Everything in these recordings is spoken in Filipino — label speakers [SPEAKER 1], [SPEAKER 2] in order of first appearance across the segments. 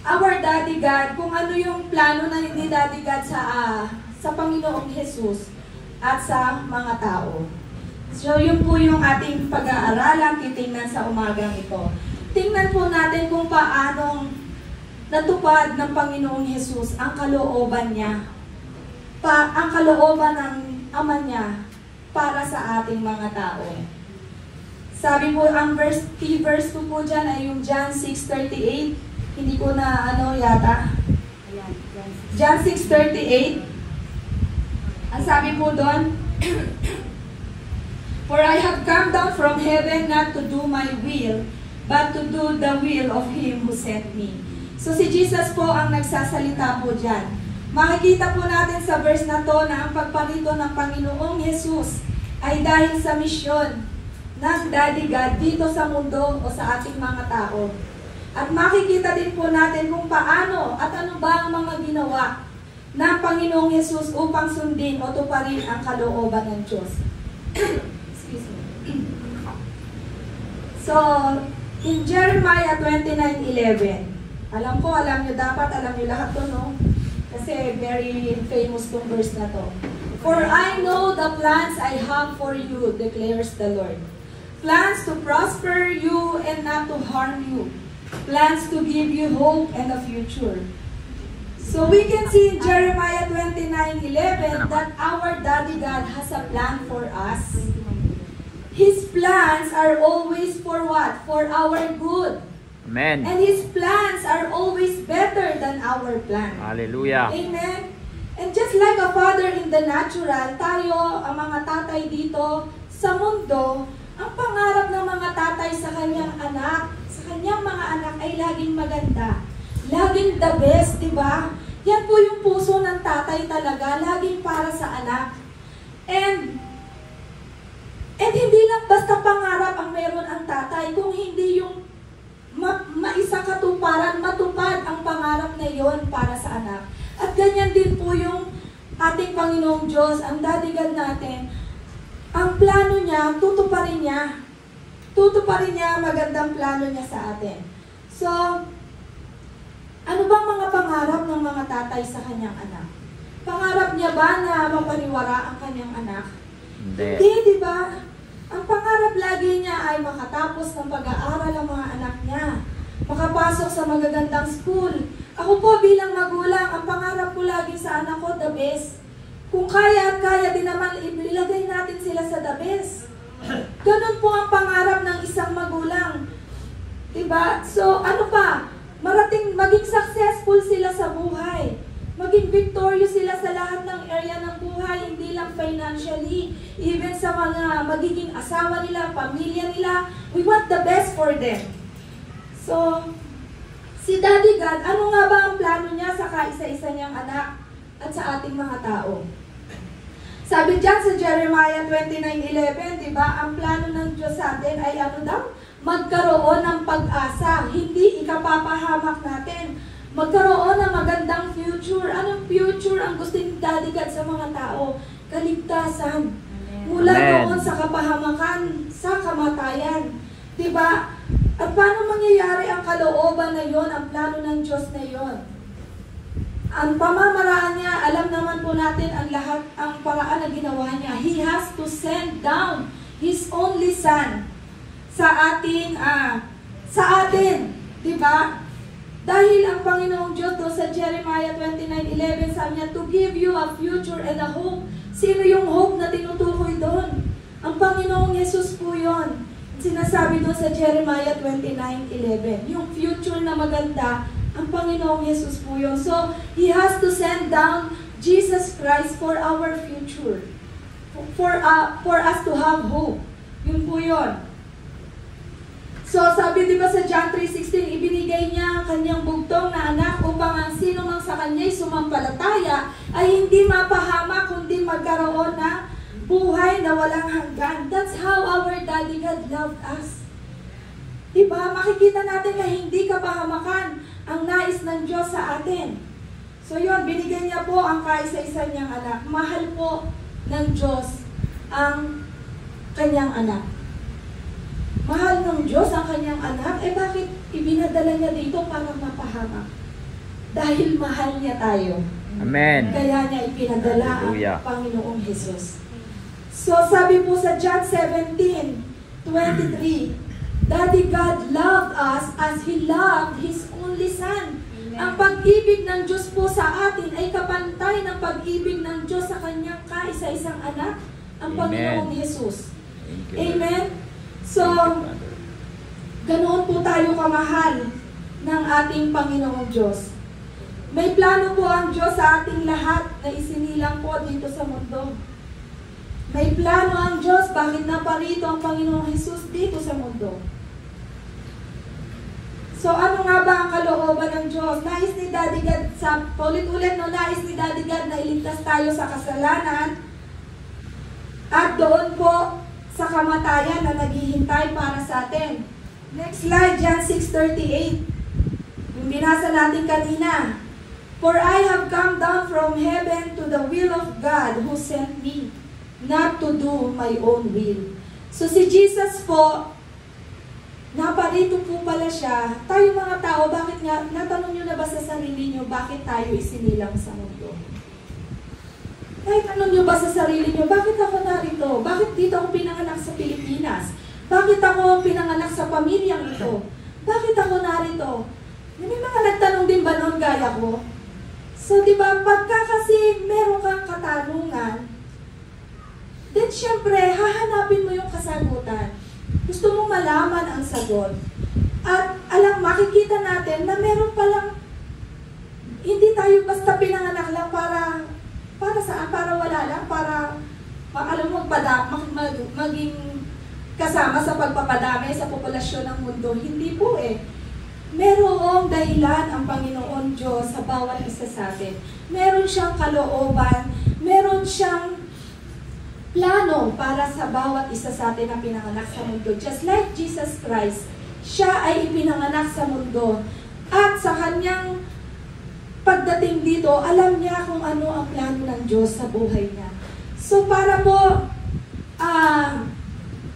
[SPEAKER 1] our Daddy God, kung ano yung plano na ni Daddy God sa Panginoong Jesus at sa mga tao. So, yun po yung ating pag-aaralan, titingnan sa umagang ito. Tingnan po natin kung paanong natupad ng Panginoong Jesus ang kalooban niya. Ang kalooban ng Ama niya para sa ating mga tao. Sabi po, ang key verse po dyan ay yung John 6:38. Hindi ko na yata. John 6:38. Ang sabi po doon, For I have come down from heaven not to do my will, but to do the will of Him who sent me. So si Jesus po ang nagsasalita po dyan. Makikita po natin sa verse na to na ang pagparito ng Panginoong Jesus ay dahil sa misyon ng Daddy God dito sa mundo o sa ating mga tao. At makikita din po natin kung paano at ano ba ang mga ginawa ng Panginoong Jesus upang sundin o tuparin ang kalooban ng Diyos. Excuse me. So, in Jeremiah 29:11, alam nyo lahat to, no? Kasi very famous tong verse na to. For I know the plans I have for you, declares the Lord. Plans to prosper you and not to harm you. Plans to give you hope and a future. So we can see in Jeremiah 29:11 that our Daddy God has a plan for us. His plans are always for what? For our good.
[SPEAKER 2] Amen.
[SPEAKER 1] And His plans are always better than our plan.
[SPEAKER 2] Hallelujah.
[SPEAKER 1] Amen. And just like a father in the natural, tayo, ang mga tatay dito sa mundo, ang pangarap ng mga tatay sa kanyang anak, sa kanyang mga anak ay laging maganda. Laging the best, di ba? Yan po yung puso ng tatay talaga, laging para sa anak. And hindi lang basta pangarap ang meron ang tatay, kung hindi yung maisa katuparan, matupad ang pangarap na yon para sa anak. At ganyan din po yung ating Panginoong Diyos, ang Daddy God natin. Ang plano niya, tutuparin niya. Tutuparin niya, magandang plano niya sa atin. So, ano bang mga pangarap ng mga tatay sa kanyang anak? Pangarap niya ba na mapaniwara ang kanyang anak? Hindi, di ba? Ang pangarap lagi niya ay makatapos ng pag-aaral ang mga anak niya. Makapasok sa magagandang school. Ako po bilang magulang, ang pangarap ko lagi sa anak ko, the best. Kung kaya at kaya din naman, ilagay natin sila sa the best. Ganun po ang pangarap ng isang magulang. Diba? So, ano pa? Maging successful sila sa buhay. Maging victorious sila sa lahat ng area ng buhay, hindi lang financially, even sa mga magiging asawa nila, pamilya nila. We want the best for them. So, si Daddy God, ano nga ba ang plano niya sa kaisa-isa niyang anak at sa ating mga tao? Sabi dyan sa Jeremiah 29:11, di ba, ang plano ng Diyos sa atin ay ano daw? Magkaroon ng pag-asa, hindi ikapapahamak natin. Magkaroon ng magandang future. Anong future ang gusto ni Daddy God sa mga tao? Kaligtasan. Mula doon sa kapahamakan, sa kamatayan. Diba? At paano mangyayari ang kalooban na yon, ang plano ng Diyos na yon? Ang pamamaraan niya, alam naman po natin ang lahat, ang paraan na ginawa niya. He has to send down His only Son sa atin. Diba? Dahil ang Panginoong Diyos doon sa Jeremiah 29:11, sabi niya, to give you a future and a hope. Sino yung hope na tinutukoy doon? Ang Panginoong Jesus po yun. Sinasabi doon sa Jeremiah 29:11. Yung future na maganda, ang Panginoong Jesus po yun. So, He has to send down Jesus Christ for our future. For us to have hope. Yun po yun. So, sabi diba sa John 3:16, ibinigay niya ang kanyang bugtong na anak upang ang sino mang sa kanya'y sumampalataya ay hindi mapahamak kundi magkaroon na buhay na walang hanggan. That's how our Daddy God loved us. Diba? Makikita natin na hindi kapahamakan ang nais ng Diyos sa atin. So yun, binigyan niya po ang kaisa-isa niyang anak. Mahal po ng Diyos ang kanyang anak. Mahal ng Diyos ang kanyang anak, bakit ibinadala niya dito para mapahamak? Dahil mahal niya tayo.
[SPEAKER 2] Amen.
[SPEAKER 1] Kaya niya ipinadala
[SPEAKER 2] Hallelujah.
[SPEAKER 1] ang Panginoong Jesus. So sabi po sa John 17:23, Daddy God loved us as He loved His only Son. Ang pag-ibig ng Diyos po sa atin ay kapantay ng pag-ibig ng Diyos sa Kanyang kaisa-isang anak, ang Panginoong Jesus. Amen? So, ganoon po tayo kamahal ng ating Panginoong Diyos. May plano po ang Diyos sa ating lahat na isinilang po dito sa mundo. May plano ang Diyos, bakit naparito ang Panginoong Jesus dito sa mundo? So ano nga ba ang kalooban ng Diyos? Nais ni Daddy God, ulit-ulit no, nais ni Daddy God na iligtas tayo sa kasalanan at doon po sa kamatayan na naghihintay para sa atin. Next slide, John 6:38. Yung binasa natin kanina. For I have come down from heaven to the will of God who sent me, not to do my own will. So si Jesus po, naparito po pala siya. Tayo mga tao, bakit nga, natanong nyo na ba sa sarili nyo, bakit tayo isinilang sa mundo? Natanong nyo ba sa sarili nyo, bakit ako narito? Bakit dito ako pinanganak sa Pilipinas? Bakit ako pinanganak sa pamilyang ito? Bakit ako narito? May mga nagtanong din ba noon gaya ko? So, di ba, pagka kasi meron kang katanungan, then syempre, hahanapin mo yung kasagutan. Gusto mong malaman ang sagot. At makikita natin na meron palang, hindi tayo basta pinanganak lang para saan? Para wala lang? Para, alam mo, maging kasama sa pagpapadami sa populasyon ng mundo? Hindi po eh. Merong dahilan ang Panginoon Diyos sa bawat isa sa atin. Meron siyang kalooban, meron siyang plano para sa bawat isa sa atin na pinanganak sa mundo. Just like Jesus Christ, siya ay ipinanganak sa mundo. At sa kanyang pagdating dito, alam niya kung ano ang plano ng Diyos sa buhay niya. So para po,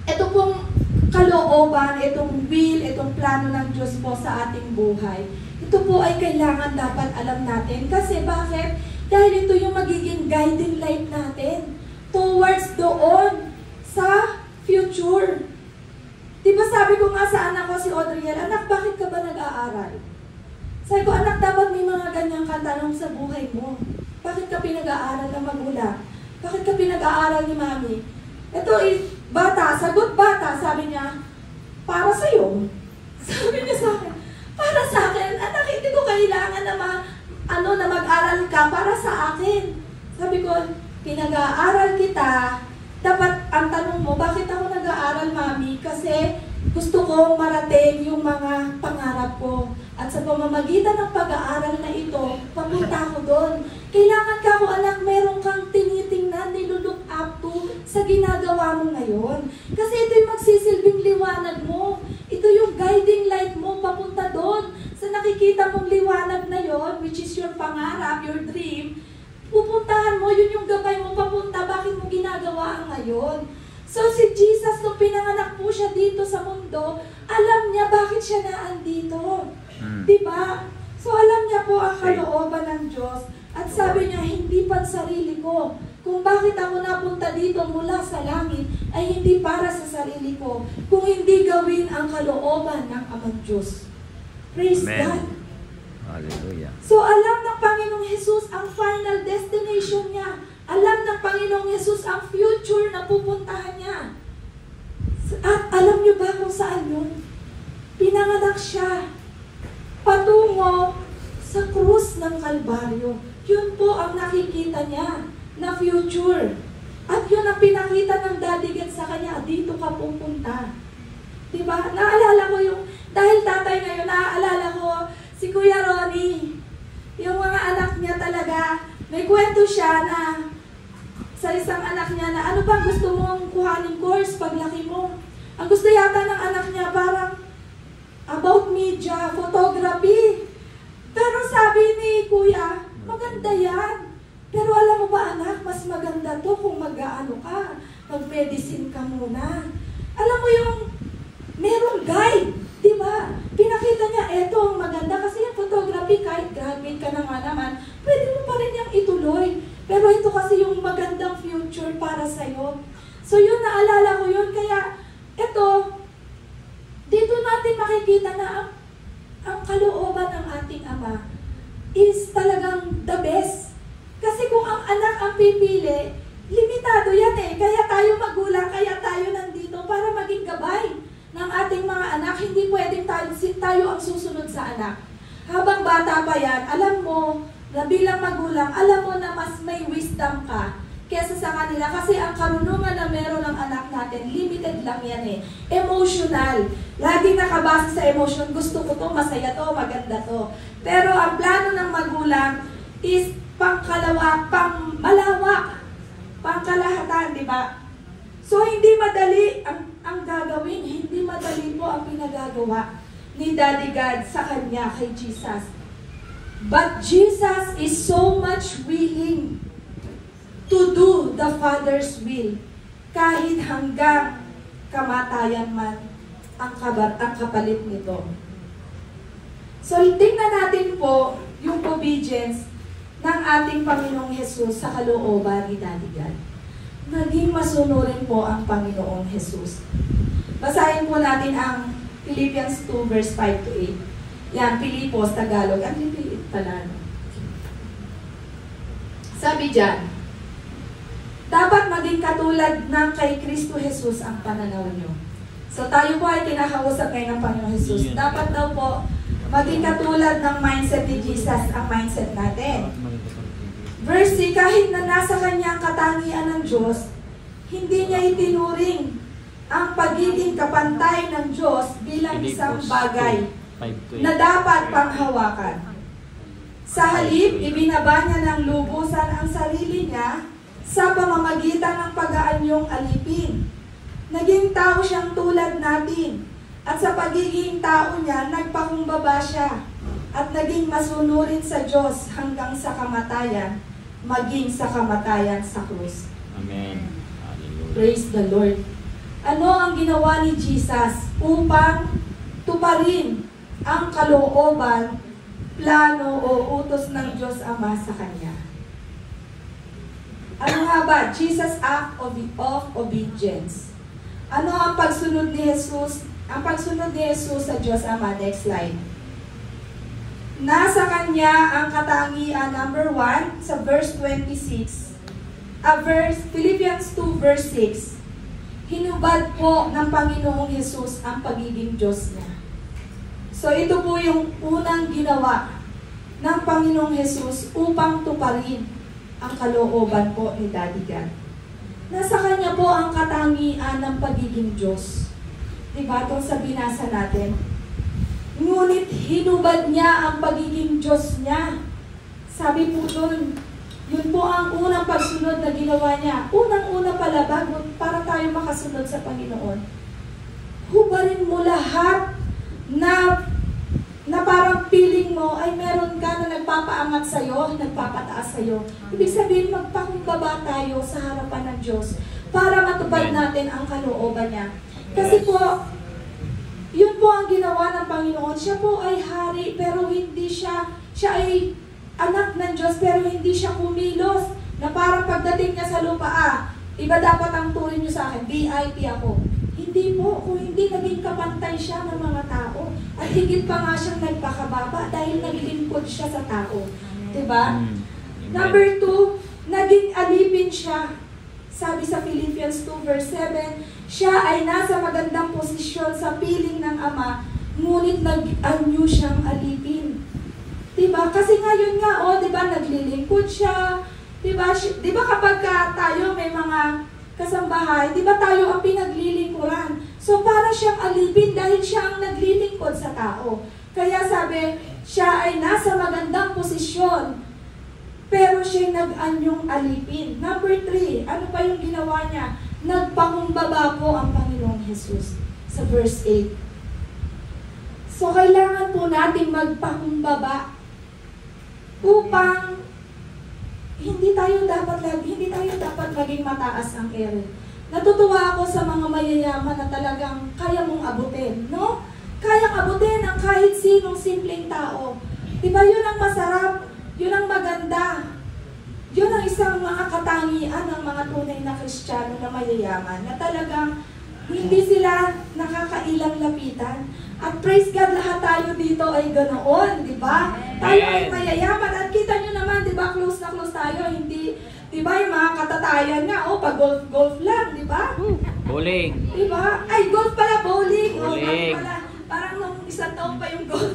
[SPEAKER 1] ito pong kalooban, itong will, itong plano ng Diyos po sa ating buhay, ito po ay kailangan dapat alam natin. Kasi bakit? Dahil ito yung magiging guiding light natin towards doon sa future. Diba sabi ko nga sa anak ko, si Audriel, anak, bakit ka ba nag-aaral? Sabi ko, anak, dapat may mga ganyang katanong sa buhay mo. Bakit ka pinag-aaral ng magulang? Bakit ka pinag-aaral ni mami? Ito is, bata, sagot bata, sabi niya, para sa'yo. Sabi niya sa akin, para sa akin, anak, hindi ko kailangan na mag-aral ka para sa akin. Sabi ko, pinag-aaral kita, dapat ang tanong mo, bakit ako nag-aaral, mami? Kasi gusto kong marating yung mga pangarap ko. At sa pamamagitan ng pag-aaral na ito, papunta ako doon. Kailangan ka ko, anak, meron kang tinitingnan, nilulook up to sa ginagawa mo ngayon. Kasi ito yung magsisilbing liwanag mo. Ito yung guiding light mo papunta doon. Sa nakikita mong liwanag na yon, which is your pangarap, your dream, pupuntahan mo, yun yung gabay mo papunta, bakit mo ginagawa ang ngayon? So si Jesus, nung pinanganak po siya dito sa mundo, alam niya bakit siya naandito. Diba? So alam niya po ang kalooban ng Diyos. At sabi niya, hindi pa sarili ko. Kung bakit ako napunta dito mula sa langit, ay hindi para sa sarili ko. Kung hindi gawin ang kalooban ng Amang Diyos. Praise
[SPEAKER 2] Amen.
[SPEAKER 1] God.
[SPEAKER 2] Hallelujah.
[SPEAKER 1] So alam ng Panginoong Jesus ang final destination niya. Alam ng Panginoong Jesus ang future na pupuntahan niya. At alam niyo ba kung saan yun? Pinanganak siya patungo sa krus ng Kalbaryo. Yun po ang nakikita niya na future. At yun ang pinakita ng Daddy God sa kanya, dito ka pupunta. Diba? Naalala ko yung, dahil tatay ngayon, naaalala ko si Kuya Ronnie. Yung mga anak niya talaga, may kwento siya na sa isang anak niya na ano bang gusto mong kuhanin course paglaki mo? Ang gusto yata ng anak niya parang about media, photography. Pero sabi ni Kuya, maganda yan. Pero alam mo ba anak, mas maganda to kung mag-aano ka, mag-medicine ka muna. Alam mo yung merong guide, di ba? Pinakita niya, eto ang maganda kasi yung photography kahit graduate ka na nga naman, pwede mo pa rin yung ituloy. Pero ito kasi yung magandang future para sa'yo. So yun, naalala ko yun. Kaya ito, dito natin makikita na ang kalooban ng ating Ama is talagang the best. Kasi kung ang anak ang pipili, limitado yan eh. Kaya tayo magulang, kaya tayo nandito para maging gabay ng ating mga anak. Hindi pwedeng tayo ang susunod sa anak. Habang bata pa yan, alam mo na bilang magulang, alam mo na mas may wisdom ka kesa sa kanila. Kasi ang karunungan na meron ng anak natin, limited lang yan eh. Emotional. Laging nakabase sa emotion. Gusto ko to, masaya to, maganda to. Pero ang plano ng magulang is pangkalawak, pangmalawak, pangkalahatan, di ba? So, hindi madali ang gagawin. Hindi madali po ang pinagagawa ni Daddy God sa kanya, kay Jesus. But Jesus is so much willing to do the Father's will kahit hanggang kamatayan man ang kapalit nito. So, tingnan natin po yung obedience ng ating Panginoong Jesus sa kalooban ni Daddy God. Naging masunurin po ang Panginoong Jesus. Basahin po natin ang Philippians 2 verse 5 to 8. Yan, Pilipos, Tagalog. Ang liit pala. Sabi dyan, dapat maging katulad ng kay Kristo Jesus ang pananaw nyo. So tayo po ay kinakausap ngayon ng Panginoong Jesus. Dapat daw po maging katulad ng mindset ni Jesus ang mindset natin. Verse 3, kahit na nasa kanya ang katangian ng Diyos, hindi niya itinuring ang pagiging kapantay ng Diyos bilang isang bagay na dapat panghawakan. Sa halip, ibinaba niya ng lubusan ang sarili niya sa pamamagitan ng pag-aanyong alipin. Naging tao siyang tulad natin, at sa pagiging tao niya, nagpakumbaba siya, at naging masunurin sa Diyos hanggang sa kamatayan, maging sa kamatayan sa krus.
[SPEAKER 2] Amen. Hallelujah.
[SPEAKER 1] Praise the Lord. Ano ang ginawa ni Jesus upang tuparin ang kalooban, plano o utos ng Diyos Ama sa Kanya? Ano nga ba? Jesus act of obedience. Ano ang pagsunod ni Jesus? Ang pagsunod ni Jesus sa Diyos Ama. Next slide. Nasa Kanya ang katangian, number 1, sa verse 26. Philippians 2 verse 6. Hinubad po ng Panginoong Jesus ang pagiging Diyos niya. So ito po yung unang ginawa ng Panginoong Jesus upang tuparin ang kalooban po ni Daddy God. Nasa Kanya po ang katangian ng pagiging Diyos. Diba itong sa binasa natin? Ngunit hinubad niya ang pagiging Diyos niya. Sabi po doon, yun po ang unang pagsunod na ginawa niya. Unang-una pala bago para tayo makasunod sa Panginoon. Hubarin mo lahat na parang feeling mo ay meron ka na nagpapaangat sa'yo, nagpapataas sa'yo. Ibig sabihin, magpakumbaba tayo sa harapan ng Diyos para matupad natin ang kalooban niya. Kasi po, yun po ang ginawa ng Panginoon. Siya po ay hari, pero hindi siya ay anak ng Diyos, pero hindi siya kumilos. Na parang pagdating niya sa lupa, iba dapat ang turin niyo sa akin, VIP ako. Hindi po, kung hindi naging kapantay siya ng mga tao. At higit pa nga siyang nagpakababa dahil naglilingkod siya sa tao. Diba? Number 2, naging alipin siya. Sabi sa Philippians 2 verse 7, siya ay nasa magandang posisyon sa piling ng Ama, ngunit nag-anyo siyang alipin. Diba? Kasi ngayon nga, diba, naglilingkod siya. Diba kapag tayo may mga kasambahay, diba tayo ang pinaglilingkuran? So para siyang alipin dahil siya ang naglilingkod sa tao. Kaya sabi, siya ay nasa magandang posisyon, pero siya nag-anyong alipin. Number 3, ano pa yung ginawa niya? Nagpakumbaba po ang Panginoong Jesus sa verse 8. So kailangan po nating magpakumbaba upang hindi tayo dapat maging mataas ang ere. Natutuwa ako sa mga mayayaman na talagang kaya mong abutin, no? Kayang abutin ang kahit sinong simpleng tao. Diba yun ang masarap, yun ang maganda. Yun ang isang mga katangian ng mga tunay na Kristiyano na mayayaman, na talagang hindi sila nakakailang lapitan. At praise God, lahat tayo dito ay ganoon, di ba? Tayo ay mayayaman. At kita nyo naman, di ba, close na close tayo. Hindi, di ba, yung mga katatayan nga, pag golf lang, di ba?
[SPEAKER 2] Bowling.
[SPEAKER 1] Di ba? Ay, golf pala, bowling.
[SPEAKER 2] Bowling.
[SPEAKER 1] Golf pala. Parang nung isang taon pa yung golf.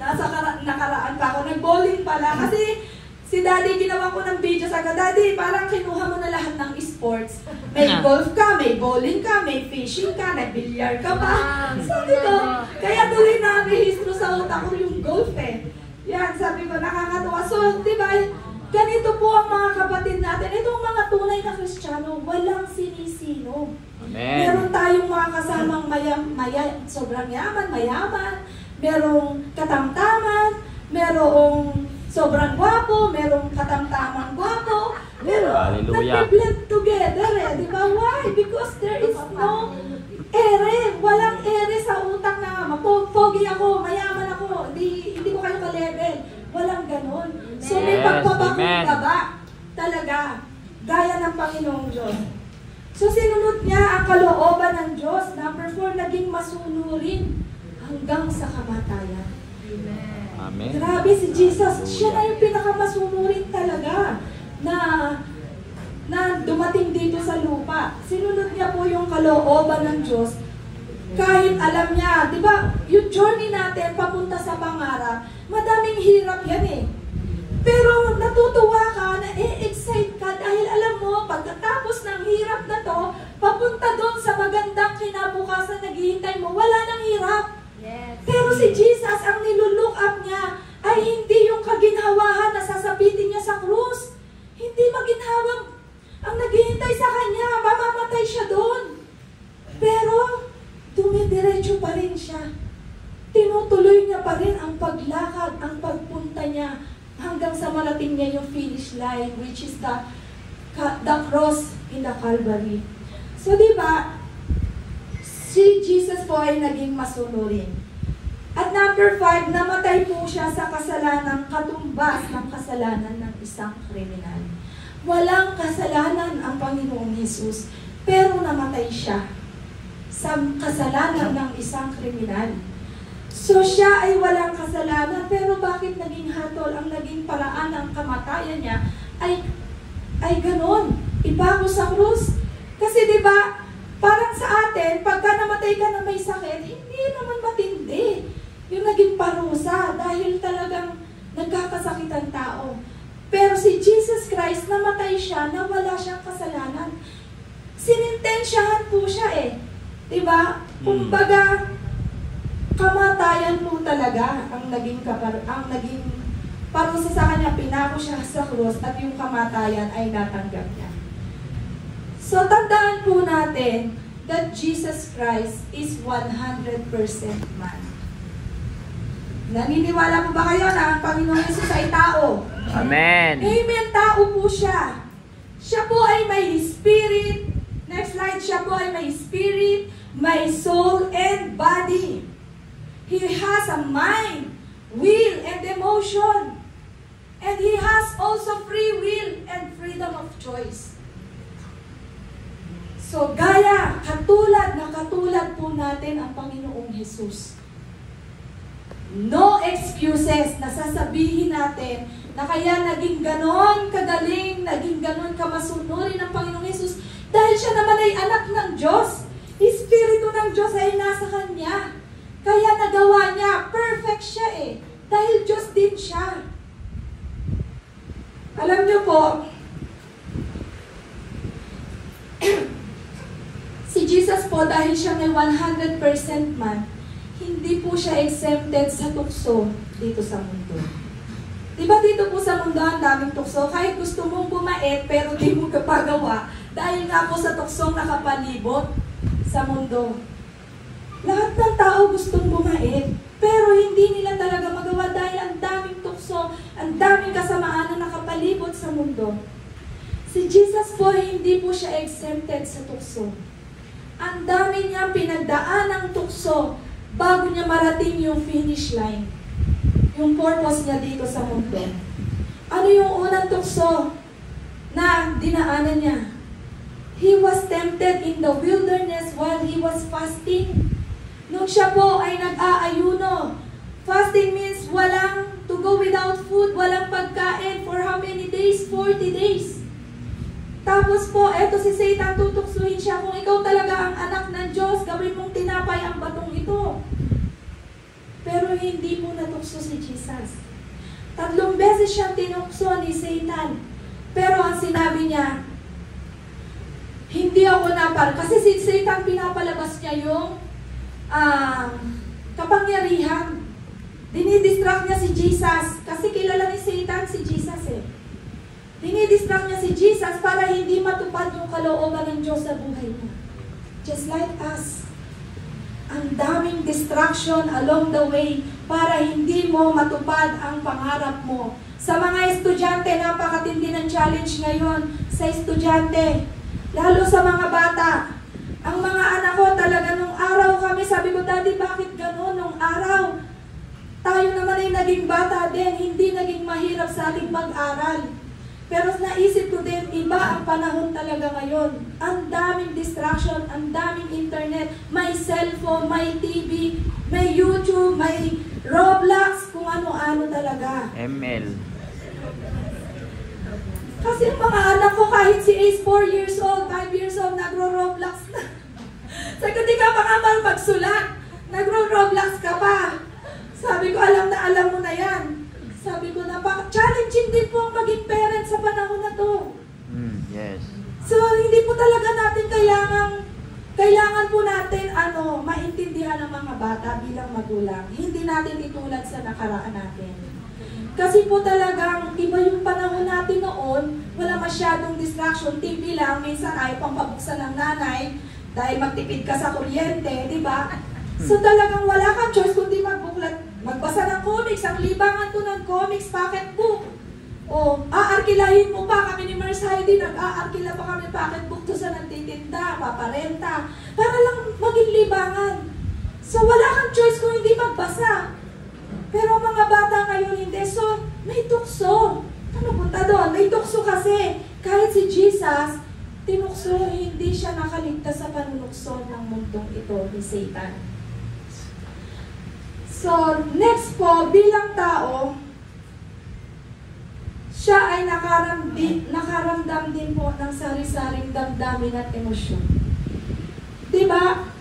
[SPEAKER 1] Nakaraan pa ako, nag-bowling pala. Kasi, si Daddy, ginawa ko ng video sa Daddy, parang kinuha mo na lahat ng sports. May golf ka, may bowling ka, may fishing ka, nag-bilyar ka pa. Sabi ko, kaya tuloy na rehistro sa utak ko yung golf eh. Yan, sabi ko, nakakatuwa. So, di ba, ganito po ang mga kapatid natin. Itong mga tunay na Kristiyano, walang sinisino.
[SPEAKER 2] Amen.
[SPEAKER 1] Meron tayong mga kasamang sobrang mayaman, merong katamtaman, merong sobrang gwapo, merong katamtamang gwapo, pero nag-blend together eh. Di ba? Why? Because there is no ere. Walang ere sa utak na pogi ako, mayaman ako, hindi ko kayo ka-level. Walang ganon. So may pagpapakumbaba talaga, gaya ng Panginoong Diyos. So sinunod niya ang kalooban ng Diyos. Number 4, naging masunurin hanggang sa kamatayan.
[SPEAKER 2] Amen.
[SPEAKER 1] Grabe si Jesus, siya na yung pinakamasunurin talaga na dumating dito sa lupa. Sinunod niya po yung kalooban ng Diyos. Kahit alam niya, di ba, yung journey natin papunta sa pangarap, madaming hirap yan eh. Pero natutuwa ka, na-excite ka dahil alam mo, pagkatapos ng hirap na to, papunta doon sa magandang kinabukasan naghihintay mo, wala nang hirap.
[SPEAKER 3] Yes.
[SPEAKER 1] Pero si Jesus, ang nilulook up niya ay hindi yung kaginhawahan na sasabitin niya sa krus. Hindi maginhawang ang naghihintay sa kanya, mamamatay siya doon. Pero dumidiretso pa rin siya. Tinutuloy niya pa rin ang paglakad, ang pagpunta niya hanggang sa marating niya yung finish line, which is the cross in the Calvary. So diba, si Jesus po ay naging masunurin. At number 5, namatay po siya sa kasalanan, katumbas ng kasalanan ng isang kriminal. Walang kasalanan ang Panginoong Hesus, pero namatay siya sa kasalanan ng isang kriminal. So siya ay walang kasalanan, pero bakit naging hatol, ang naging paraan ng kamatayan niya ay ganon, ipako sa krus? Kasi diba, parang sa atin, pagka namatay ka na may sakit, hindi naman matindi yung naging parusa dahil talagang nagkakasakit ang tao. Pero si Jesus Christ, namatay siya na wala siyang kasalanan. Sinintensyahan po siya eh. Diba? Kumbaga, kamatayan po talaga ang naging parusa sa kanya, pinako siya sa krus at yung kamatayan ay natanggap niya. So, tandaan po natin that Jesus Christ is 100% man. Naniniwala po ba kayo na ang Panginoong Hesus ay tao?
[SPEAKER 2] Amen.
[SPEAKER 1] Amen, tao po siya. Siya po ay may spirit. Next slide, siya po ay may spirit, may soul, and body. He has a mind, will, and emotion. And He has also free will and freedom of choice. So, katulad po natin ang Panginoong Hesus. No excuses na sasabihin natin na kaya naging ganon kagaling, naging ganon kamasunurin ng Panginoong Hesus dahil siya naman ay anak ng Diyos. Espiritu ng Diyos ay nasa Kanya. Kaya nagawa niya, perfect siya eh. Dahil Diyos din siya. Alam niyo po, si Jesus po, dahil siya may 100% man, hindi po siya exempted sa tukso dito sa mundo. Diba dito po sa mundo ang daming tukso? Kahit gusto mong bumait, pero di mo kapagawa dahil nga po sa tuksong nakapalibot sa mundo. Lahat ng tao gustong bumait, pero hindi nila talaga magawa dahil ang daming tukso, ang daming kasamaan na nakapalibot sa mundo. Si Jesus po, hindi po siya exempted sa tukso. Ang dami niya pinagdaan ng tukso bago niya marating yung finish line. yung purpose niya dito sa mundo. Ano yung unang tukso na dinaanan niya? He was tempted in the wilderness while he was fasting. Nung siya po ay nag-aayuno. Fasting means walang to go without food, walang pagkain for how many days? 40 days. Tapos po, eto si Satan, tutuksuhin siya. Kung ikaw talaga ang anak ng Diyos, gawin mong tinapay ang batong ito. Pero hindi po natukso si Jesus. 3 beses siyang tinukso ni Satan. Pero ang sinabi niya, hindi ako kasi si Satan pinapalabas niya yung kapangyarihan. Dinidistract niya si Jesus. Kasi kilala ni Satan si Jesus eh. Dinidistract niya si Jesus para hindi matupad yung kalooban ng Diyos sa buhay niya. Just like us. Ang daming distraction along the way para hindi mo matupad ang pangarap mo. Sa mga estudyante, napakatindi ng challenge ngayon sa estudyante. Lalo sa mga bata. Ang mga anak ko talaga nung araw kami, sabi ko, Daddy, bakit gano'n nung araw? Tayo naman ay naging bata din, hindi naging mahirap sa ating mag-aral. Pero naisip ko din, iba ang panahon talaga ngayon. Ang daming distraction, ang daming internet, may cellphone, may TV, may YouTube, may Roblox, kung ano-ano talaga.
[SPEAKER 2] ML.
[SPEAKER 1] Kasi ang mga anak ko, kahit si Ace 4 years old, 5 years old, nagro-Roblox na. Sabi ko, di ka pa nga magsulat. Nagro-Roblox ka pa. Sabi ko, alam mo na yan. Sabi ko, challenging din po ang maging parent sa panahon na to.
[SPEAKER 2] Yes.
[SPEAKER 1] So, hindi po talaga natin kailangan po natin, maintindihan ng mga bata bilang magulang. Hindi natin itulad sa nakaraan natin. Kasi po talagang iba yung panahon natin noon, wala masyadong distraction, TV lang, minsan ayaw pang pabuksan ng nanay, dahil magtipid ka sa kuryente, di ba? So talagang wala kang choice kundi magbasa ng comics, ang libangan ko ng comics, pocketbook. O, aarkilahin mo pa, kami ni Mars Heidi, nag-aarkila pa kami pocketbook to sa nagtitinda, paparenta, para lang maging libangan. So wala kang choice kung hindi magbasa. Pero mga bata ngayon hindi. So, may tukso. Ano punta doon? May tukso kasi. Kahit si Jesus, tinukso, hindi siya nakaligtas sa panunukso ng mundong ito ni Satan. So, next po, bilang tao, siya ay nakaramdam din po ng sari-saring damdamin at emosyon. Diba?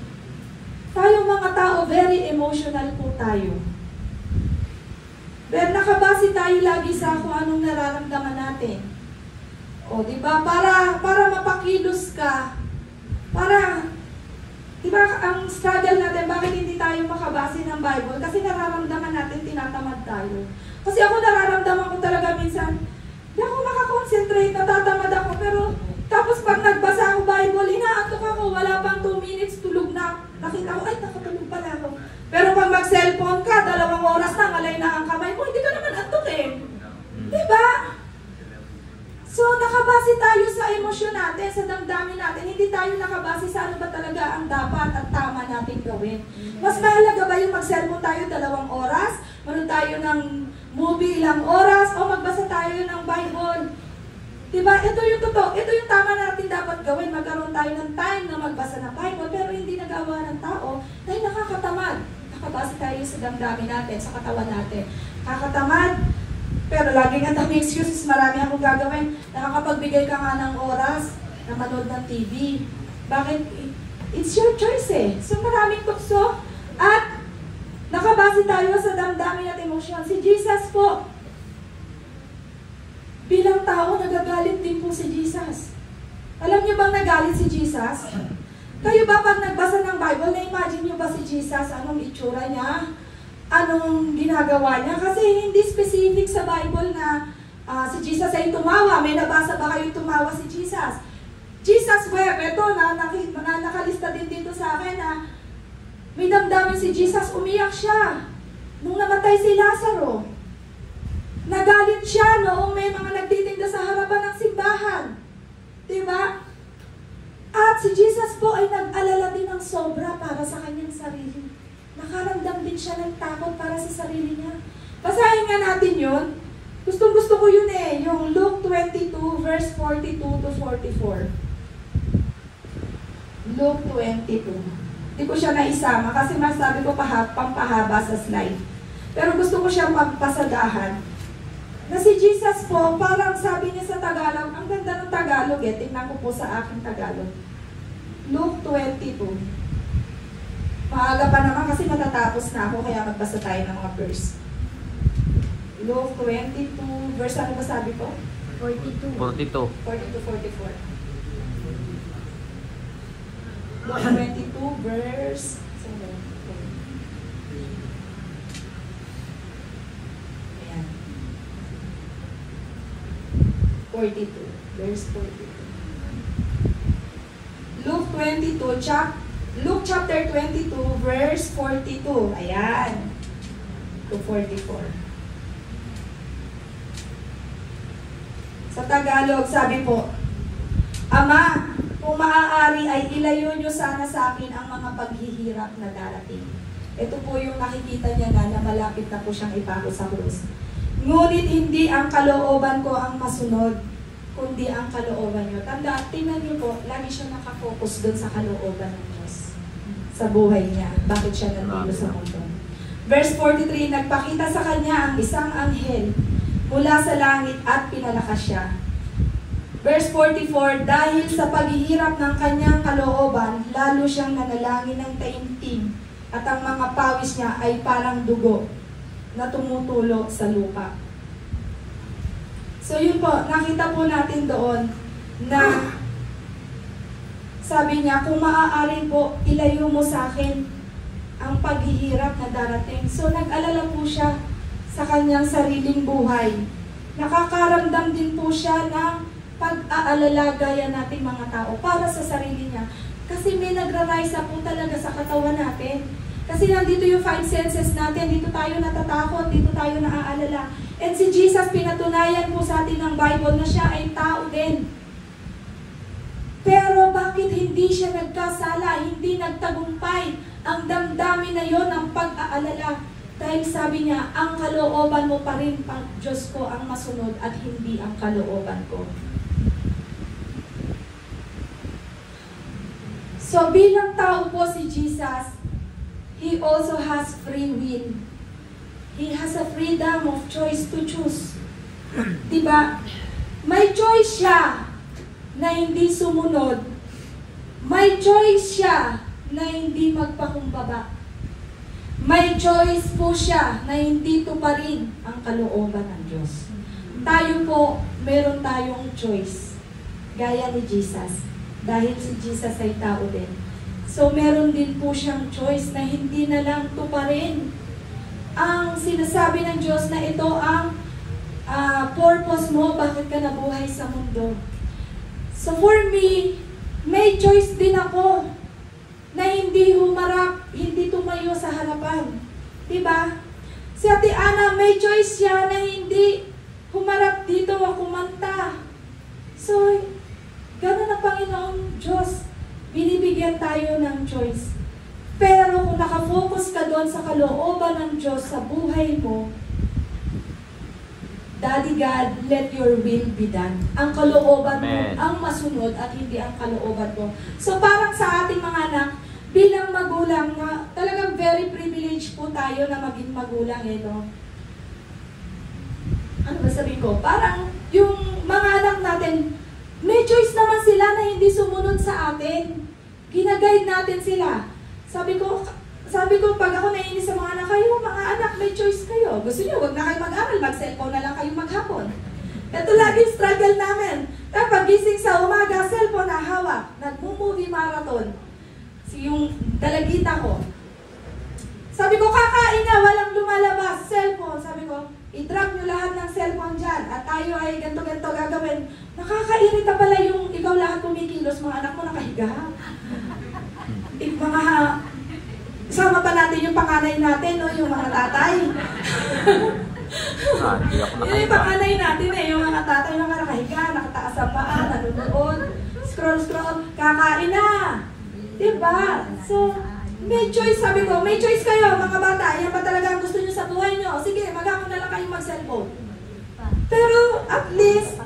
[SPEAKER 1] Tayo mga tao, very emotional po tayo. Pero nakabase tayo lagi sa kung anong nararamdaman natin. O, di ba? Para mapakilos ka. Di ba, ang struggle natin, bakit hindi tayo makabase ng Bible? Kasi nararamdaman natin, tinatamad tayo. Kasi ako nararamdaman ko talaga minsan, di ako makakonsentrate, natatamad ako. Pero, tapos pag nagbasa ako Bible, inaantok ako, wala pang 2 minutes, tulog na. Nakita ko, ay, nakatulog pala ako. Pero pag mag-cellphone ka, 2 oras na, ngalay na ang kamay mo, hindi ka naman antok eh. Diba? So, nakabase tayo sa emosyon natin, sa damdamin natin. Hindi tayo nakabase sa ano ba talaga ang dapat at tama natin gawin. Mas mahalaga ba yung mag-cellphone tayo 2 oras, manood tayo ng movie ilang oras, o magbasa tayo ng Bible? Diba? Ito yung totoo. Ito yung tama natin dapat gawin. Magkaroon tayo ng time na magbasa ng Bible, pero hindi nagawa ng tao dahil nakakatamad. Nakabase tayo sa damdamin natin, sa katawan natin. Nakakatamad, pero laging ang dami excuses, marami akong gagawin. Nakakapagbigay ka nga ng oras na manood ng TV. Bakit? It's your choice eh. So maraming tukso at nakabase tayo sa damdamin at emosyon. Si Jesus po, bilang tao, nagagalit din po si Jesus. Alam niyo bang nagalit si Jesus? Kayo ba pag nagbasa ng Bible, na-imagine niyo ba si Jesus, anong itsura niya? Anong ginagawa niya? Kasi hindi specific sa Bible na si Jesus ay tumawa. May nabasa ba kayo tumawa si Jesus? Jesus wept. Ito, nakalista din dito sa akin na may damdamin si Jesus, umiyak siya nung namatay si Lazaro. Nagalit siya noong may mga nagtitinda sa harapan ng simbahan. Diba? At si Jesus po ay nag-alala din ng sobra para sa kanyang sarili. Nakaramdam din siya ng takot para sa sarili niya. Basahin nga natin yun. Gustong-gusto ko yun eh. Yung Luke 22, verse 42 to 44. Luke 22. Hindi ko siya naisama kasi masabi ko pampahaba sa slide. Pero gusto ko siya magpasadahan. Na si Jesus po, parang sabi niya sa Tagalog, ang ganda ng Tagalog eh. Tingnan ko po sa aking Tagalog. Luke 22. Maaga pa naman kasi matatapos na ako, kaya magbasa tayo ng mga verse. Luke 22, verse ano ba sabi ko?
[SPEAKER 2] 42.
[SPEAKER 1] 42, 44. Luke 22, verse... Ayan. 42, verse 42. Luke chapter 22, verse 42. Ayan. To 44. Sa Tagalog, sabi po, Ama, kung maaari ay ilayo nyo sana sa akin ang mga paghihirap na darating. Ito po yung nakikita niya na malapit na po siyang ipako sa krus. Ngunit hindi ang kalooban ko ang masunod, kundi ang kalooban nyo. Tingnan nyo po, lagi siya nakafocus doon sa kalooban ng Diyos sa buhay niya. Bakit siya nandito sa mundo? Verse 43, nagpakita sa kanya ang isang anghel mula sa langit at pinalakas siya. Verse 44, dahil sa paghihirap ng kanyang kalooban, lalo siyang nanalangin ng taimtim at ang mga pawis niya ay parang dugo na tumutulo sa lupa. So yun po, nakita po natin doon na sabi niya, kung maaari po, ilayo mo sa akin ang paghihirap na darating. So nag-alala po siya sa kanyang sariling buhay. Nakakaramdam din po siya ng pag-aalala gaya nating mga tao para sa sarili niya. Kasi may nagra-rise up po talaga sa katawan natin. Kasi nandito yung 5 senses natin, dito tayo natatakot, dito tayo naaalala. And si Jesus, pinatunayan po sa atin ng Bible na siya ay tao din. Pero bakit hindi siya nagkasala, hindi nagtagumpay ang damdamin na yon ng pag-aalala? Dahil sabi niya, ang kalooban mo pa rin, ang Diyos ko ang masunod at hindi ang kalooban ko. So bilang tao po si Jesus, He also has free will. He has a freedom of choice to choose. Diba? May choice siya na hindi sumunod. May choice siya na hindi magpakumbaba. May choice po siya na hindi tuparin ang kalooban ng Diyos. Tayo po, meron tayong choice. Gaya ni Jesus. Dahil si Jesus ay tao din. So meron din po siyang choice na hindi na lang tuparin ang sinasabi ng Diyos na ito ang purpose mo, bakit ka nabuhay sa mundo. So for me, may choice din ako na hindi humarap, hindi tumayo sa harapan. Diba? Si Ate Ana, may choice siya na hindi humarap dito o kumanta. So, gano'n na Panginoon Diyos, binibigyan tayo ng choice. Pero kung nakafocus ka doon sa kalooban ng Diyos sa buhay mo, Daddy God, let your will be done. Ang kalooban mo, ang masunod at hindi ang kalooban mo. So parang sa ating mga anak, bilang magulang na talagang very privileged po tayo na maging magulang no? Ano ba sabihin ko? Parang yung mga anak natin, may choice naman sila na hindi sumunod sa atin. Ginaguide natin sila. Sabi ko, pag ako naiinis sa mga anak, kayo, mga anak, may choice kayo. Gusto nyo, wag na kayo mag-aral, mag-cellphone na lang kayo maghapon. Ito laging struggle namin. Kaya pag gising sa umaga, cellphone na hawak. Nag-movie marathon. Yung dalagita ko. Sabi ko, kakain na, walang lumalabas. Cellphone. Sabi ko, i-drop nyo lahat ng cellphone dyan. At tayo ay ganto-ganto gagawin. Nakakairita pala yung ikaw lahat kumikilos, mga anak mo nakahiga. Mga sama pa natin yung panganay natin, no? Yung mga tatay. Yung panganay natin yung mga tatay, mga nakahiga, nakataas sa paa, nanonood, scroll, kakain na. Diba? So, May choice, sabi ko, may choice kayo mga bata. Yan ba talaga ang gusto nyo sa buhay nyo? Sige, maghapon na lang kayong mag-cellphone. Pero at least,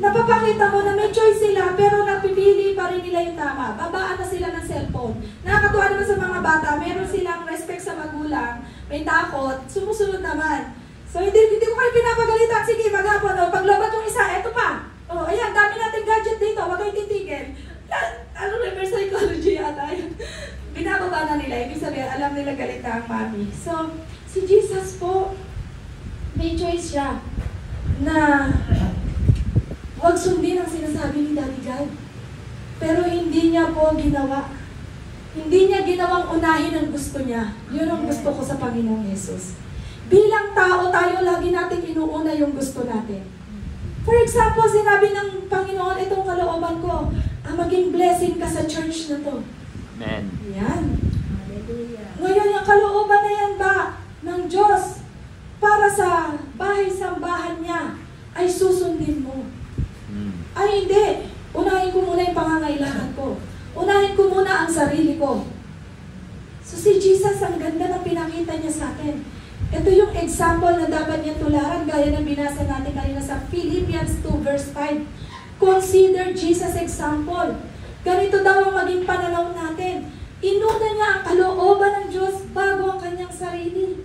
[SPEAKER 1] napapakita mo na may choice sila, pero napipili pa rin nila yung tama. Babaan na sila ng cellphone. Nakakatuwa naman sa mga bata, meron silang respect sa magulang, may takot, sumusunod naman. So hindi ko kayo pinapagalitan. Sige, maghapon, o, paglabat yung isa, eto pa. O, ayan, dami natin gadget dito, wag kayong titigil. Reverse psychology yata yun. Binababa na nila, ibig sabihin, alam nila galit na ang mami. So, si Jesus po, may choice siya na huwag sundin ang sinasabi ni Daddy God. Pero hindi niya po ginawa. Hindi niya ginawang unahin ang gusto niya. Yun ang gusto ko sa Panginoong Yesus. Bilang tao, tayo lagi natin inuuna yung gusto natin. For example, sinabi ng Panginoon, itong kalooban ko, maging blessing ka sa church na to.
[SPEAKER 2] Amen.
[SPEAKER 1] Yan. Ngayon, yung kalooban na yan ba ng Diyos para sa bahay-sambahan niya ay susundin mo? Ay hindi. Unahin ko muna yung pangangailangan ko. Unahin ko muna ang sarili ko. So si Jesus, ang ganda na pinakita niya sa atin. Ito yung example na dapat niya tularan gaya ng binasa natin kanina sa Philippians 2 verse 5. Consider Jesus' example. Ganito daw ang maging pananaw natin. Inuna niya ang kalooban ng Diyos bago ang kanyang sarili.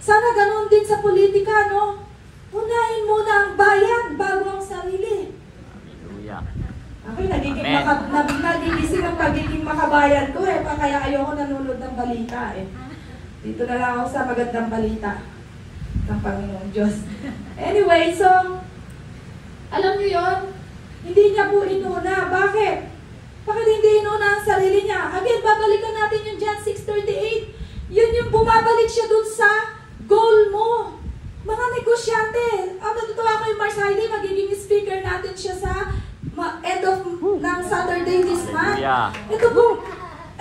[SPEAKER 1] Sana ganun din sa politika, no? Unahin muna ang bayan bago ang sarili.
[SPEAKER 2] Hallelujah.
[SPEAKER 1] Okay, nagigising ang pagiging makabayan ko eh. Kaya ayoko nanonood ng balita eh. Dito na lang ako sa magandang balita ng Panginoong Diyos. Anyway, so, alam niyo yon, hindi niya po inuna. Bakit? Bakit hindi inuna ang sarili niya? Again, babalikan natin yung John 6:38. Yun yung bumabalik siya dun sa goal mo. Mga negosyante. Natutuwa ko yung Mars Heidi, magiging speaker natin siya sa end of ng Saturday this month.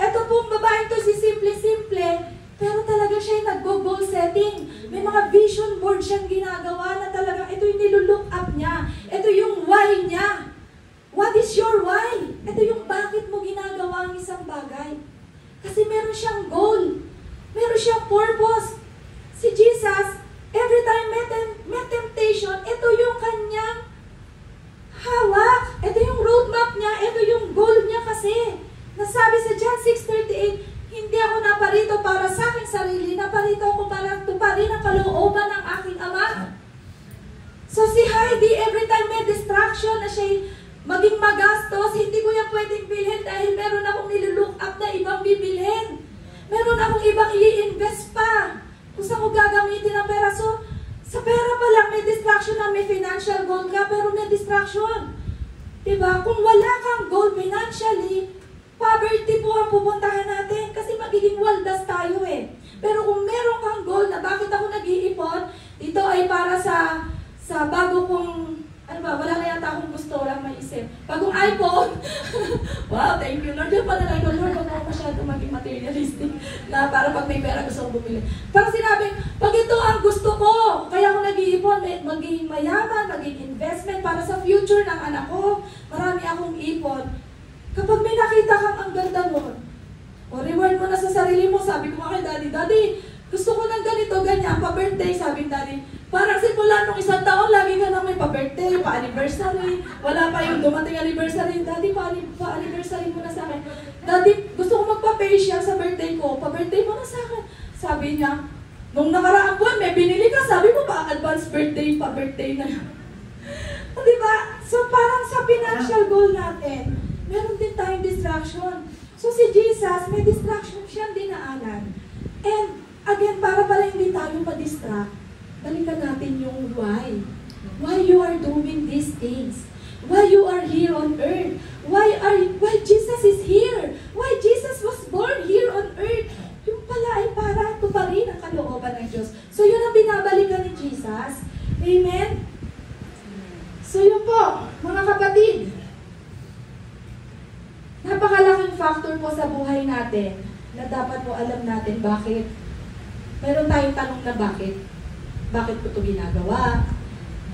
[SPEAKER 1] Ito pong babaeng to, si Simple-Simple, pero talaga siya yung nag-goal setting. May mga vision board siyang ginagawa na talagang ito yung nilulook up niya. Ito yung why niya. What is your why? Ito yung bakit mo ginagawa ang isang bagay. Kasi meron siyang goal. Meron siyang purpose. Si Jesus, every time may temptation, ito yung kanyang hawak. Ito yung roadmap niya. Ito yung goal niya kasi. Nasabi sa John 6:38, hindi ako naparito para sa aking sarili, naparito ako para tuparin ang kalooban ng aking Ama. So si Heidi, every time may distraction na siya maging magastos, hindi ko yan pwedeng bilhin dahil meron akong nilulook up na ibang bibilhin. Meron akong ibang i-invest pa. Kung saan ko gagamitin ang pera. So, sa pera pa lang may distraction na may financial goal ka, pero may distraction. Diba? Kung wala kang goal financially, poverty po ang pupuntahan natin kasi magiging waldas tayo eh. Pero kung meron kang goal na bakit ako nag-iipon, ito ay para sa bago kong, wala na yata akong gusto, walang maisip. Bagong iPhone. Wow, thank you Lord. Yung pala ko, Lord, huwag ako masyado maging materialistic na para pag may pera gusto kong bumili. Parang sinabi, pag ito ang gusto ko, kaya ako nag-iipon, magiging mayaman, magiging investment para sa future ng anak ko, marami akong ipon. Kapag may nakita kang ang ganda nun, o reward mo na sa sarili mo, sabi ko kay Daddy, gusto ko ng ganito, ganyan, pa-birthday, sabi ni Daddy. Parang simula nung isang taon, lagi ka na may pa-birthday, pa-anniversary, wala pa yung dumating anniversary. Daddy, pa-anniversary mo na sa akin. Daddy, gusto ko magpa-facial sa birthday ko, pa-birthday mo na sa akin. Sabi niya, nung nakaraang buwan, may binili ka, sabi mo pa, advance birthday, pa-birthday na yan. Diba? So parang sa financial goal natin, meron din tayong distraction. So si Jesus, may distraction siyang dinaanan. And again, para pala hindi tayo pa-distract, balikan natin yung why. Why you are doing these things. Why you are here on earth. Why Jesus is here. Why Jesus was born here on earth. Yung pala ay para tuparin ang kalooban ng Diyos. So yun ang binabalikan ni Jesus. Amen? So yun po, mga kapatid. Napakalaking factor po sa buhay natin na dapat po alam natin bakit. Meron tayong tanong na bakit. Bakit ko ito ginagawa?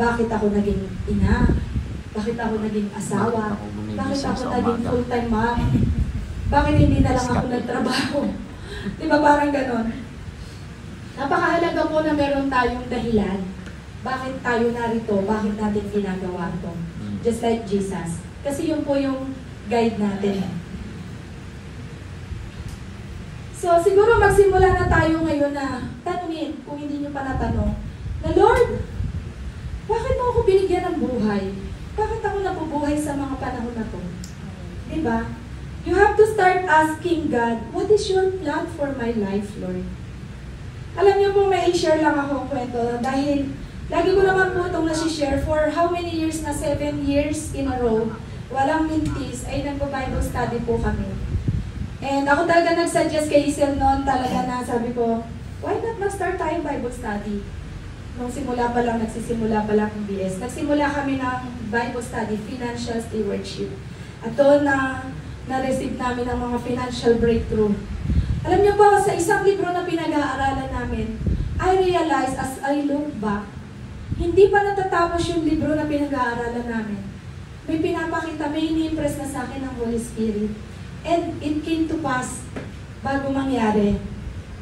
[SPEAKER 1] Bakit ako naging ina? Bakit ako naging asawa? Bakit ako naging full-time mom? Bakit hindi na lang ako nagtrabaho? Di ba parang ganon? Napakahalaga po na meron tayong dahilan. Bakit tayo narito? Bakit natin ginagawa ito? Just like Jesus. Kasi yun po yung guide natin. So, siguro magsimula na tayo ngayon na tanungin, kung hindi nyo pa natanong, na Lord, bakit mo ako binigyan ng buhay? Bakit ako nabubuhay sa mga panahon na to? Diba? You have to start asking God, what is your plan for my life, Lord? Alam niyo po, may i-share lang ako kwento dahil lagi ko naman po itong nasi-share for how many years na 7 years in a row, walang mintis, ay nagpo-Bible study po kami. And ako talaga nag-suggest kay Isel noon, talaga na sabi ko, why not mag-start tayong Bible study? Nung simula pa lang, nagsisimula pa lang ng BS. Nagsimula kami ng Bible study, financial stewardship. At doon na-receive namin ang mga financial breakthrough. Alam niyo ba, sa isang libro na pinag-aaralan namin, I realized as I look back, hindi pa natatapos yung libro na pinag-aaralan namin. May pinapakita, may ini-impress na sa akin ng Holy Spirit. And it came to pass bago mangyari,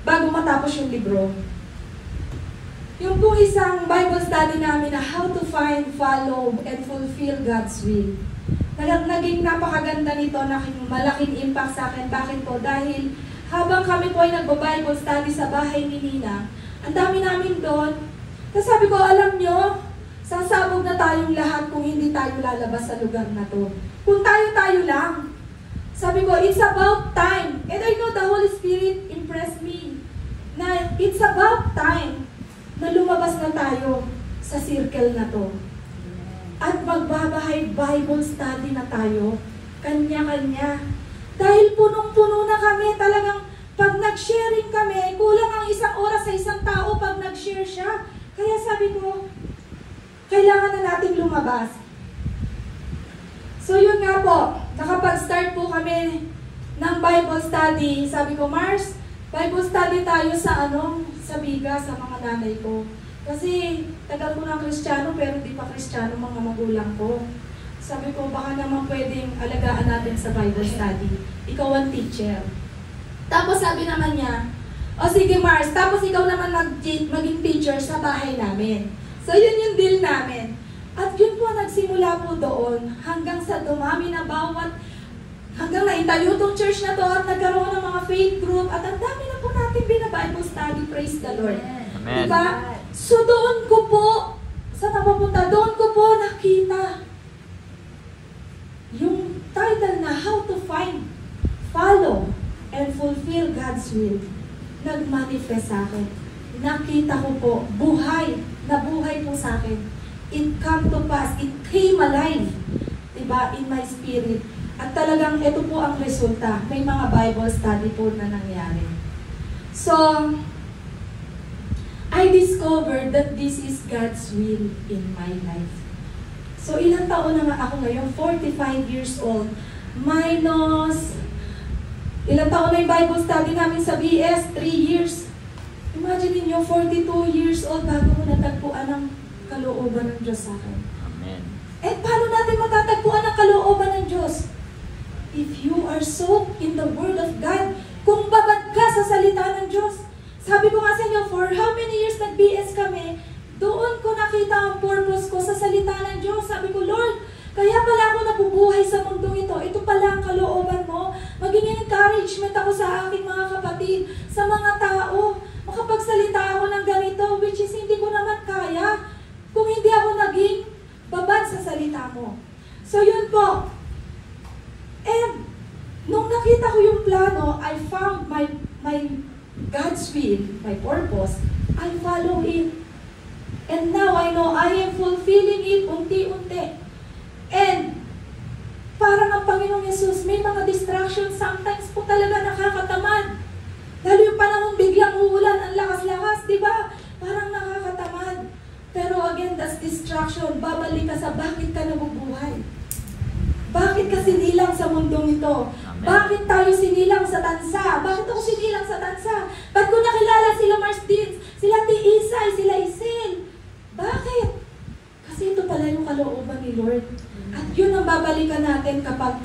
[SPEAKER 1] bago matapos yung libro. Yung pong isang Bible study namin na how to find, follow, and fulfill God's will. Naging napakaganda nito, malaking impact sa akin. Bakit po? Dahil habang kami po ay nagbo-Bible study sa bahay ni Nina, ang dami namin doon. Tapos sabi ko, alam nyo, sasabog na tayong lahat kung hindi tayo lalabas sa lugar na to. Kung tayo lang. Sabi ko, it's about time. And I know the Holy Spirit impressed me na it's about time na lumabas na tayo sa circle na to. At magbabahay Bible study na tayo, kanya-kanya. Dahil punong-puno na kami, talagang pag nag-sharing kami, kulang ang 1 oras sa isang tao pag nag-share siya. Kaya sabi ko, kailangan na nating lumabas. So yun nga po, nakapag-start po kami ng Bible study. Sabi ko, Mars, Bible study tayo sa sa Biga, sa mga nanay ko. Kasi tagal ko ng Kristiyano pero di pa Kristiyano mga magulang ko. Sabi ko, baka naman pwedeng alagaan natin sa Bible study. Ikaw ang teacher. Tapos sabi naman niya, o sige Mars, tapos ikaw naman maging teacher sa bahay namin. So yun yung deal namin. At yun po, nagsimula po doon hanggang sa dumami na hanggang naitayo itong church na to at nagkaroon ng mga faith group at ang dami na po natin bina-Bible study, praise the Lord.
[SPEAKER 2] Amen.
[SPEAKER 1] Diba? So doon ko po, sa napapunta, doon ko po nakita yung title na How to Find, Follow, and Fulfill God's Will. Nag-manifest sa akin. Nakita ko po, nabuhay po sa akin. It come to pass, it came alive, diba, in my spirit. At talagang ito po ang resulta. May mga Bible study po na nangyari. So, I discovered that this is God's will in my life. So, ilang taon na nga ako ngayon? 45 years old. Minus, ilang taon na yung Bible study namin sa BS? 3 years. Imagine niyo, 42 years old bago ko natagpuan ng kalooban ng Diyos sa akin.
[SPEAKER 2] Amen.
[SPEAKER 1] Eh, paano natin matatagpuan ang kalooban ng Diyos? If you are soaked in the Word of God, kung babad ka sa salita ng Diyos. Sabi ko nga sa inyo, for how many years nag-BS kami, doon ko nakita ang purpose ko sa salita ng Diyos. Sabi ko, Lord, kaya pala ako nabubuhay sa mundong ito. Ito pala ang kalooban mo. Maging encouragement ako sa aking mga kapatid, sa mga tao. Makapagsalita ako ng ganito, which is hindi ko naman kaya kung hindi ako naging babad sa salita mo. So yun po. And nung nakita ko yung plano, I found my God's will, my purpose. I follow it. And now I know I am fulfilling it unti-unti. And parang ang Panginoong Yesus, may mga distractions sometimes po talaga nakakatamad. Lalo yung panahon biglang uulan, ang lakas-lakas, di ba? Parang nakakatamad. Pero again, that's distraction. Babalik ka sa bakit ka nabubuhay. Bakit ka sinilang sa mundong ito?
[SPEAKER 2] Amen.
[SPEAKER 1] Bakit tayo sinilang sa tansa? Bakit ako sinilang sa tansa? Ba't ko nakilala sila Marstins, sila Tiisay, sila Isil? Bakit? Kasi ito pala yung kalooban ni Lord. At yun ang babalikan natin kapag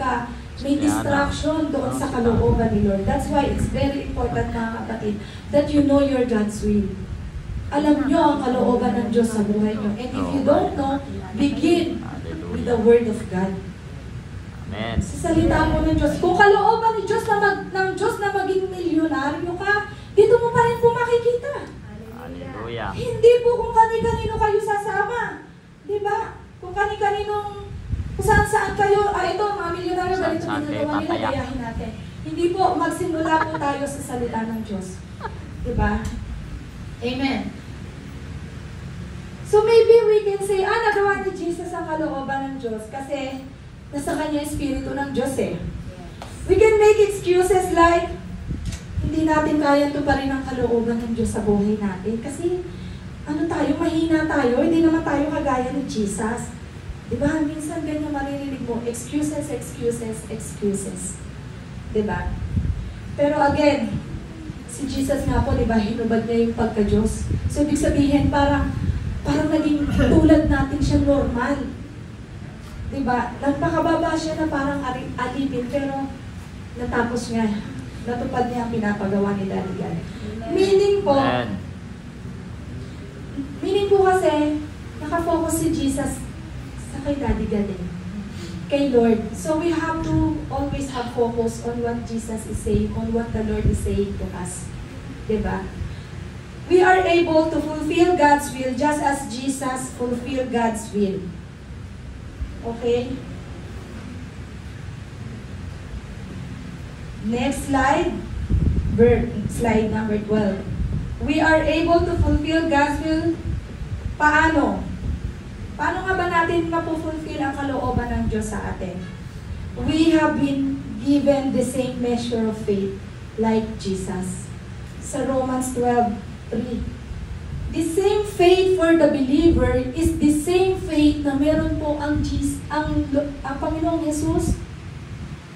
[SPEAKER 1] May distraction doon sa kalooban ni Lord. That's why it's very important, mga kapatid, that you know your God's will. Alam nyo ang kalooban ng Diyos sa buhay nyo. And if you don't know, begin with the Word of God.
[SPEAKER 2] Amen.
[SPEAKER 1] Sa salita mo ng Diyos. Kung kalooban ng Diyos na maging milyonaryo ka, dito mo pa rin po makikita.
[SPEAKER 2] Hallelujah.
[SPEAKER 1] Hindi po kung kani-kanino kayo sasama. Diba? Kung kani-kaninong, kung saan-saan kayo, ito, mga milyonaryo, ganito ginagawa nila, gayahin natin. Hindi po, magsimula po tayo sa salita ng Diyos. Diba? Amen. So maybe we can say, nagawa ni Jesus ang kalooban ng Diyos kasi nasa kanya yung Espiritu ng Diyos eh. We can make excuses like, hindi natin kaya tuparin ang kalooban ng Diyos sa buhay natin. Kasi, mahina tayo, hindi naman tayo kagaya ni Jesus. Diba? Minsan ganyan maririnig mo, excuses, excuses, excuses. Diba? Pero again, si Jesus nga po, diba, hinubad niya yung pagka-Diyos. So, ibig sabihin, parang naging tulad natin siya normal. Diba? Nagpakababa siya na parang alipin, pero natapos niya. Natupad niya ang pinapagawa ni Daddy God. Meaning po kasi, nakafocus si Jesus sa kay Daddy God eh. Kay Lord. So we have to always have focus on what Jesus is saying, on what the Lord is saying to us. Diba? We are able to fulfill God's will just as Jesus fulfilled God's will. Okay? Next slide. Slide number 12. We are able to fulfill God's will. Paano? Paano nga ba natin mapufulfill ang kalooban ng Diyos sa atin? We have been given the same measure of faith like Jesus. Sa Romans 12:3. The same faith for the believer is the same faith na meron po ang Panginoong Jesus.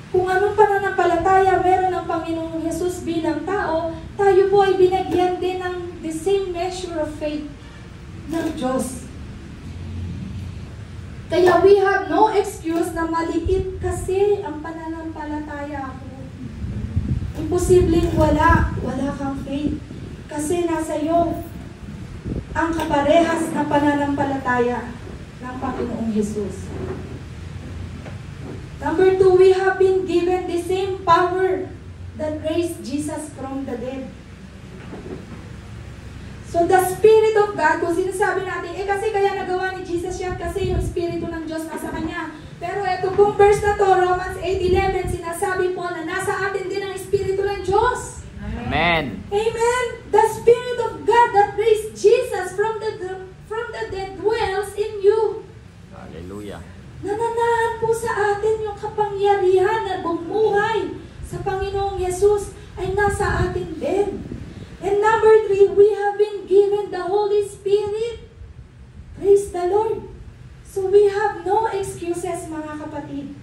[SPEAKER 1] Kung anong pananampalataya meron ng Panginoong Jesus bilang tao, tayo po ay binagyan din ng the same measure of faith ng Diyos. Kaya we have no excuse na maliit kasi ang pananampalataya ko. Imposibleng wala kang faith. Kasi nasa iyo ang kaparehas ng pananampalataya ng Panginoong Jesus. Number 2, we have been given the same power that raised Jesus from the dead. So the Spirit of God, kung sinasabi natin, kasi kaya nagawa ni Jesus yan kasi yung Espiritu ng Diyos nasa Kanya. Pero ito pong verse na to, Romans 8:11, sinasabi po na nasa atin din ang Espiritu ng Diyos.
[SPEAKER 2] Amen.
[SPEAKER 1] Amen. The Spirit of God that raised Jesus from the dead dwells in you.
[SPEAKER 2] Hallelujah.
[SPEAKER 1] Nananahan po sa atin yung kapangyarihan na bumuhay sa Panginoong Jesus ay nasa atin din. And number 3, we have been given the Holy Spirit. Praise the Lord. So we have no excuses, mga kapatid.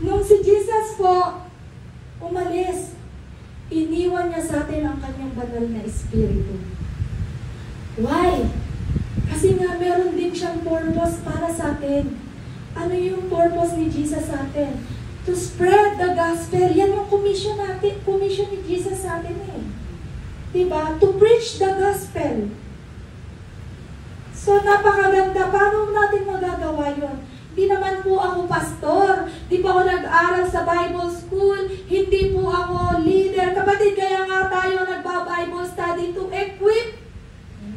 [SPEAKER 1] Nung si Jesus po umalis, iniwan niya sa atin ang kanyang banal na Espiritu. Why? Kasi nga meron din siyang purpose para sa atin. Ano yung purpose ni Jesus sa atin? To spread the gospel. Yan yung commission natin. Commission ni Jesus sa atin eh. Diba? To preach the gospel. So napakaganda. Paano natin magagawa yun? Hindi naman po ako pastor. Di pa ako nag-aral sa Bible school. Hindi po ako leader. Kapatid, kaya nga tayo nagba-Bible study to equip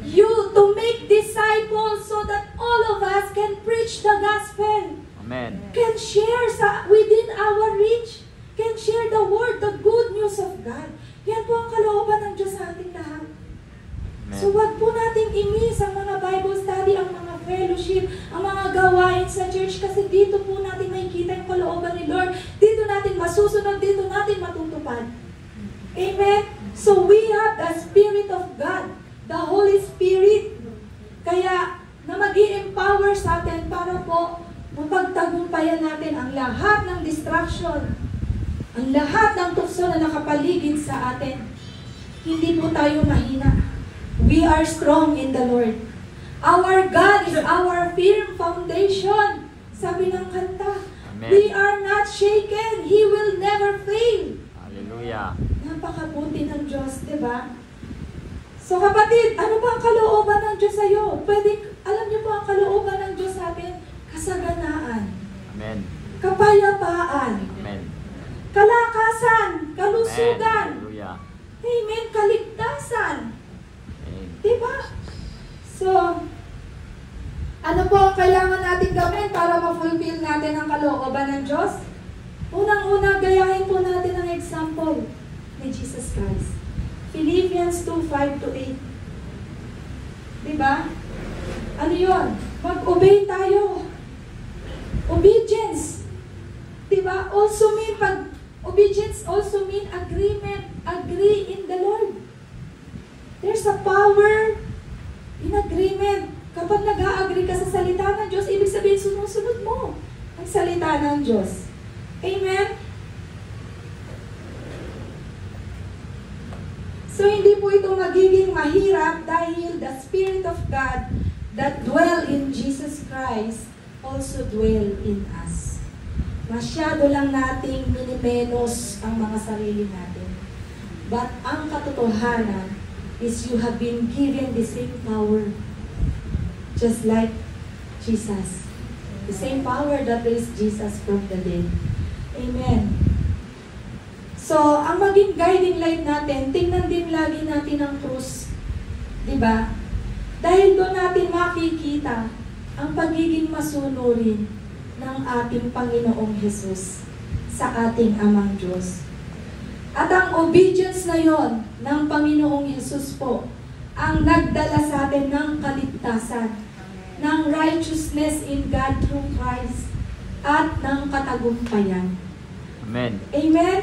[SPEAKER 1] you to make disciples so that all of us can preach the gospel.
[SPEAKER 2] Amen.
[SPEAKER 1] Can share within our reach. Can share the word, the good news of God. Yan po ang kalooban ng Diyos sa ating lahat.
[SPEAKER 2] Amen.
[SPEAKER 1] So wag po nating i-miss ang mga Bible study, ang mga fellowship, ang mga gawain sa church kasi dito po natin makikita yung kalooban ni Lord. Dito natin masusunod, dito natin matutupad. Amen? So we have the Spirit of God, the Holy Spirit. Kaya na mag-i-empower sa atin para po mapagtagumpayan natin ang lahat ng distraction, ang lahat ng tukso na nakapaligid sa atin. Hindi po tayo mahina. We are strong in the Lord. Our God is our firm foundation. Sabi ng kanta.
[SPEAKER 2] Amen. Amen.
[SPEAKER 1] We are not shaken. He will never fail.
[SPEAKER 2] Hallelujah.
[SPEAKER 1] Napakabuti ng Diyos, di ba? So kapatid, ano ba ang kalooban ng Diyos sa iyo? Alam niyo po ang kalooban ng Diyos sa atin? Kasaganaan,
[SPEAKER 2] Amen.
[SPEAKER 1] kapayapaan,
[SPEAKER 2] Amen.
[SPEAKER 1] kalakasan, kalusugan,
[SPEAKER 2] Hallelujah.
[SPEAKER 1] amen, kaligtasan.
[SPEAKER 2] Amen.
[SPEAKER 1] Diba? So, ano po ang kailangan natin gawin para ma-fulfill natin ang kalooban ng Diyos? Unang-una, gayahin po natin ang example ni Jesus Christ. Philippians 2:5-8. Diba? Ano yun? Mag-obey tayo. Obedience. Diba? Obedience also mean agreement. Agree in the Lord. There's a power in agreement. Kapag nag-a-agree ka sa salita ng Diyos, ibig sabihin sumusunod mo ang salita ng Diyos. Amen? So, hindi po ito magiging mahirap dahil the Spirit of God that dwell in Jesus Christ also dwell in us. Masyado lang nating minimenos ang mga sarili natin. But ang katotohanan is you have been given the same power. Just like Jesus. The same power that raised Jesus from the dead. Amen. So, ang maging guiding light natin, tingnan din lagi natin ang krus. Diba? Dahil doon natin makikita ang pagiging masunurin ng ating Panginoong Jesus sa ating Amang Diyos. At ang obedience na yon ng Panginoong Jesus po ang nagdala sa atin ng kaligtasan, ng righteousness in God through Christ, at ng katagumpayan.
[SPEAKER 2] Amen.
[SPEAKER 1] Amen?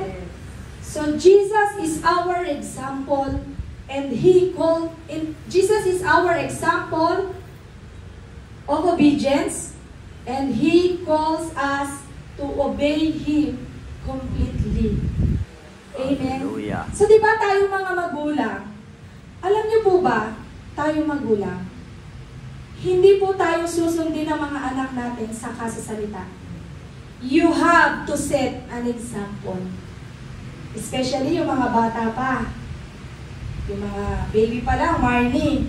[SPEAKER 1] So Jesus is our example, and Jesus is our example of obedience, and He calls us to obey Him completely. Amen?
[SPEAKER 2] Hallelujah.
[SPEAKER 1] So di ba tayo mga magulang, alam niyo po ba, tayo magulang, hindi po tayo susundin ng mga anak natin sa kasasalita. You have to set an example. Especially yung mga bata pa. Yung mga baby pa lang, Marnie.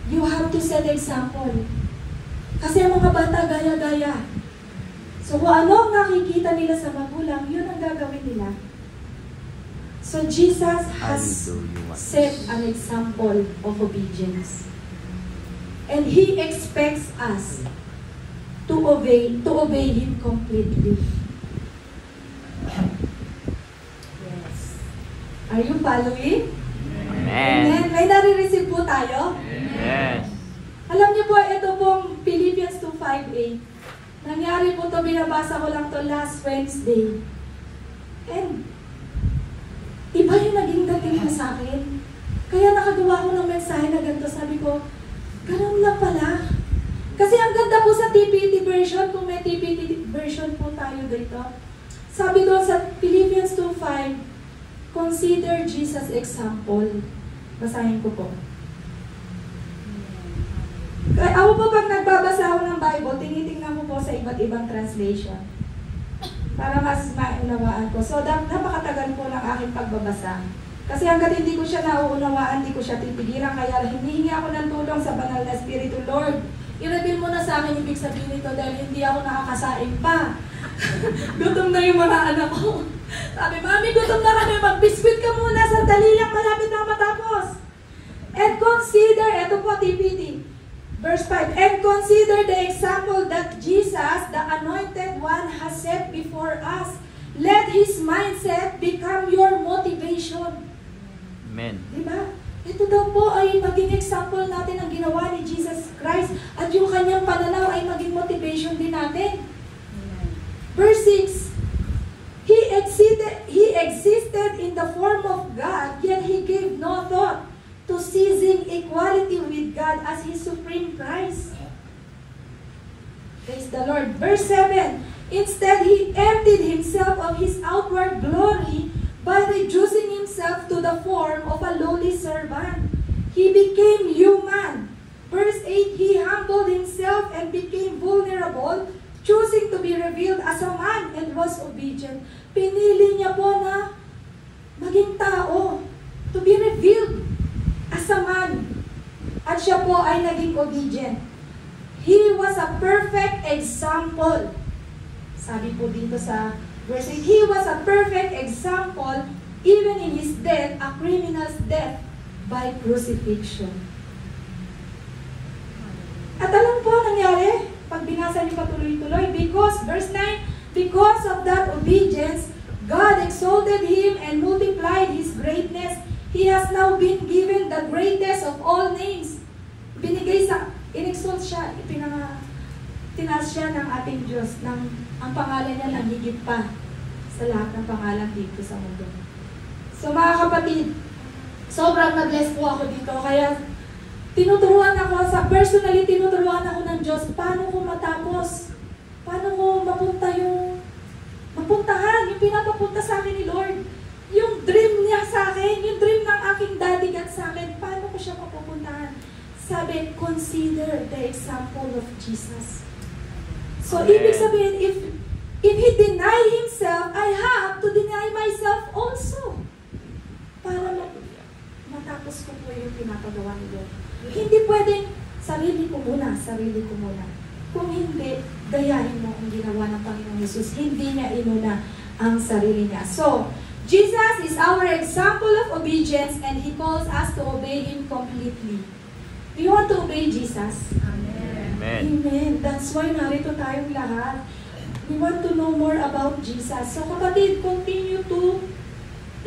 [SPEAKER 1] You have to set example. Kasi ang mga bata gaya-gaya. So kung ano ang nakikita nila sa magulang, yun ang gagawin nila. So Jesus has set an example of obedience. And He expects us to obey Him completely. Yes. Are you following?
[SPEAKER 2] Amen.
[SPEAKER 1] May nare-receive po tayo?
[SPEAKER 2] Yes.
[SPEAKER 1] Alam niyo po, ito pong Philippians 2:5-8. Nangyari po to, binabasa ko lang to last Wednesday. And iba yung naging dating ko sa akin. Kaya nakagawa ko ng mensahe na ganito. Sabi ko, ganun lang pala. Kasi ang ganda po sa TPT version, kung may TPT version po tayo dito. Sabi doon sa Philippians 2:5, consider Jesus' example. Basahin ko po. Ako po pag nagbabasa ako ng Bible, tinitingnan ko po sa iba't ibang translation. Para mas maunawaan ko. So, napakatagal po ng aking pagbabasa. Kasi hanggat hindi ko siya nauunawaan, hindi ko siya titigilan. Kaya hinihingi ako ng tulong sa banal na Espiritu. Lord, i-reveal mo na sa akin ibig sabihin nito dahil hindi ako nakakasain pa. Gutom na yung mga anak ko. Sabi, Mami, gutom na kami. Mag-biscuit ka muna. Sandali lang, malapit na matapos. And consider, eto po, TPT. Verse 5, and consider the example that Jesus, the Anointed One, has set before us. Let His mindset become your motivation.
[SPEAKER 2] Amen.
[SPEAKER 1] Diba? Ito daw po ay maging example natin ang ginawa ni Jesus Christ at yung kanyang pananaw ay maging motivation din natin. Verse 6, He existed in the form of God, yet He gave no thought to seizing equality with God as His supreme prize. Praise the Lord. Verse 7, instead, He emptied Himself of His outward glory by reducing Himself to the form of a lowly servant. He became human. Verse 8, He humbled Himself and became vulnerable, choosing willing to be revealed as a man and was obedient. Pinili niya po na maging tao, to be revealed as a man. At siya po ay naging obedient. He was a perfect example. Sabi po dito sa verse 8, He was a perfect example even in His death, a criminal's death by crucifixion. At alam po nangyari, pag binasa niyo patuloy-tuloy, because, verse 9, because of that obedience, God exalted Him and multiplied His greatness. He has now been given the greatest of all names. Binigay in-exalt siya, tinaas siya ng ating Diyos, ang pangalan niya nang higit pa sa lahat ng pangalan dito sa mundo. So mga kapatid, sobrang na-bless po ako dito, kaya tinuturuan ako, personally tinuturuan ako ng Diyos, paano ko matapos, paano ko mapuntahan, yung pinapapunta sa akin ni Lord, yung dream niya sa akin, yung dream ng aking daddy God sa akin, paano ko siya mapupuntahan? Sabi, consider the example of Jesus. So,
[SPEAKER 2] Amen.
[SPEAKER 1] Ibig sabihin, if He deny Himself, I have to deny myself also. Para matapos ko po yung pinapagawa ni Lord. Hindi pwedeng, sarili ko muna. Kung hindi, gayahin mo ang ginawa ng Panginoong Jesus. Hindi niya inuna ang sarili niya. So, Jesus is our example of obedience and He calls us to obey Him completely. Do you want to obey Jesus?
[SPEAKER 2] Amen.
[SPEAKER 1] Amen. That's why narito tayong lahat. We want to know more about Jesus. So kapatid, continue to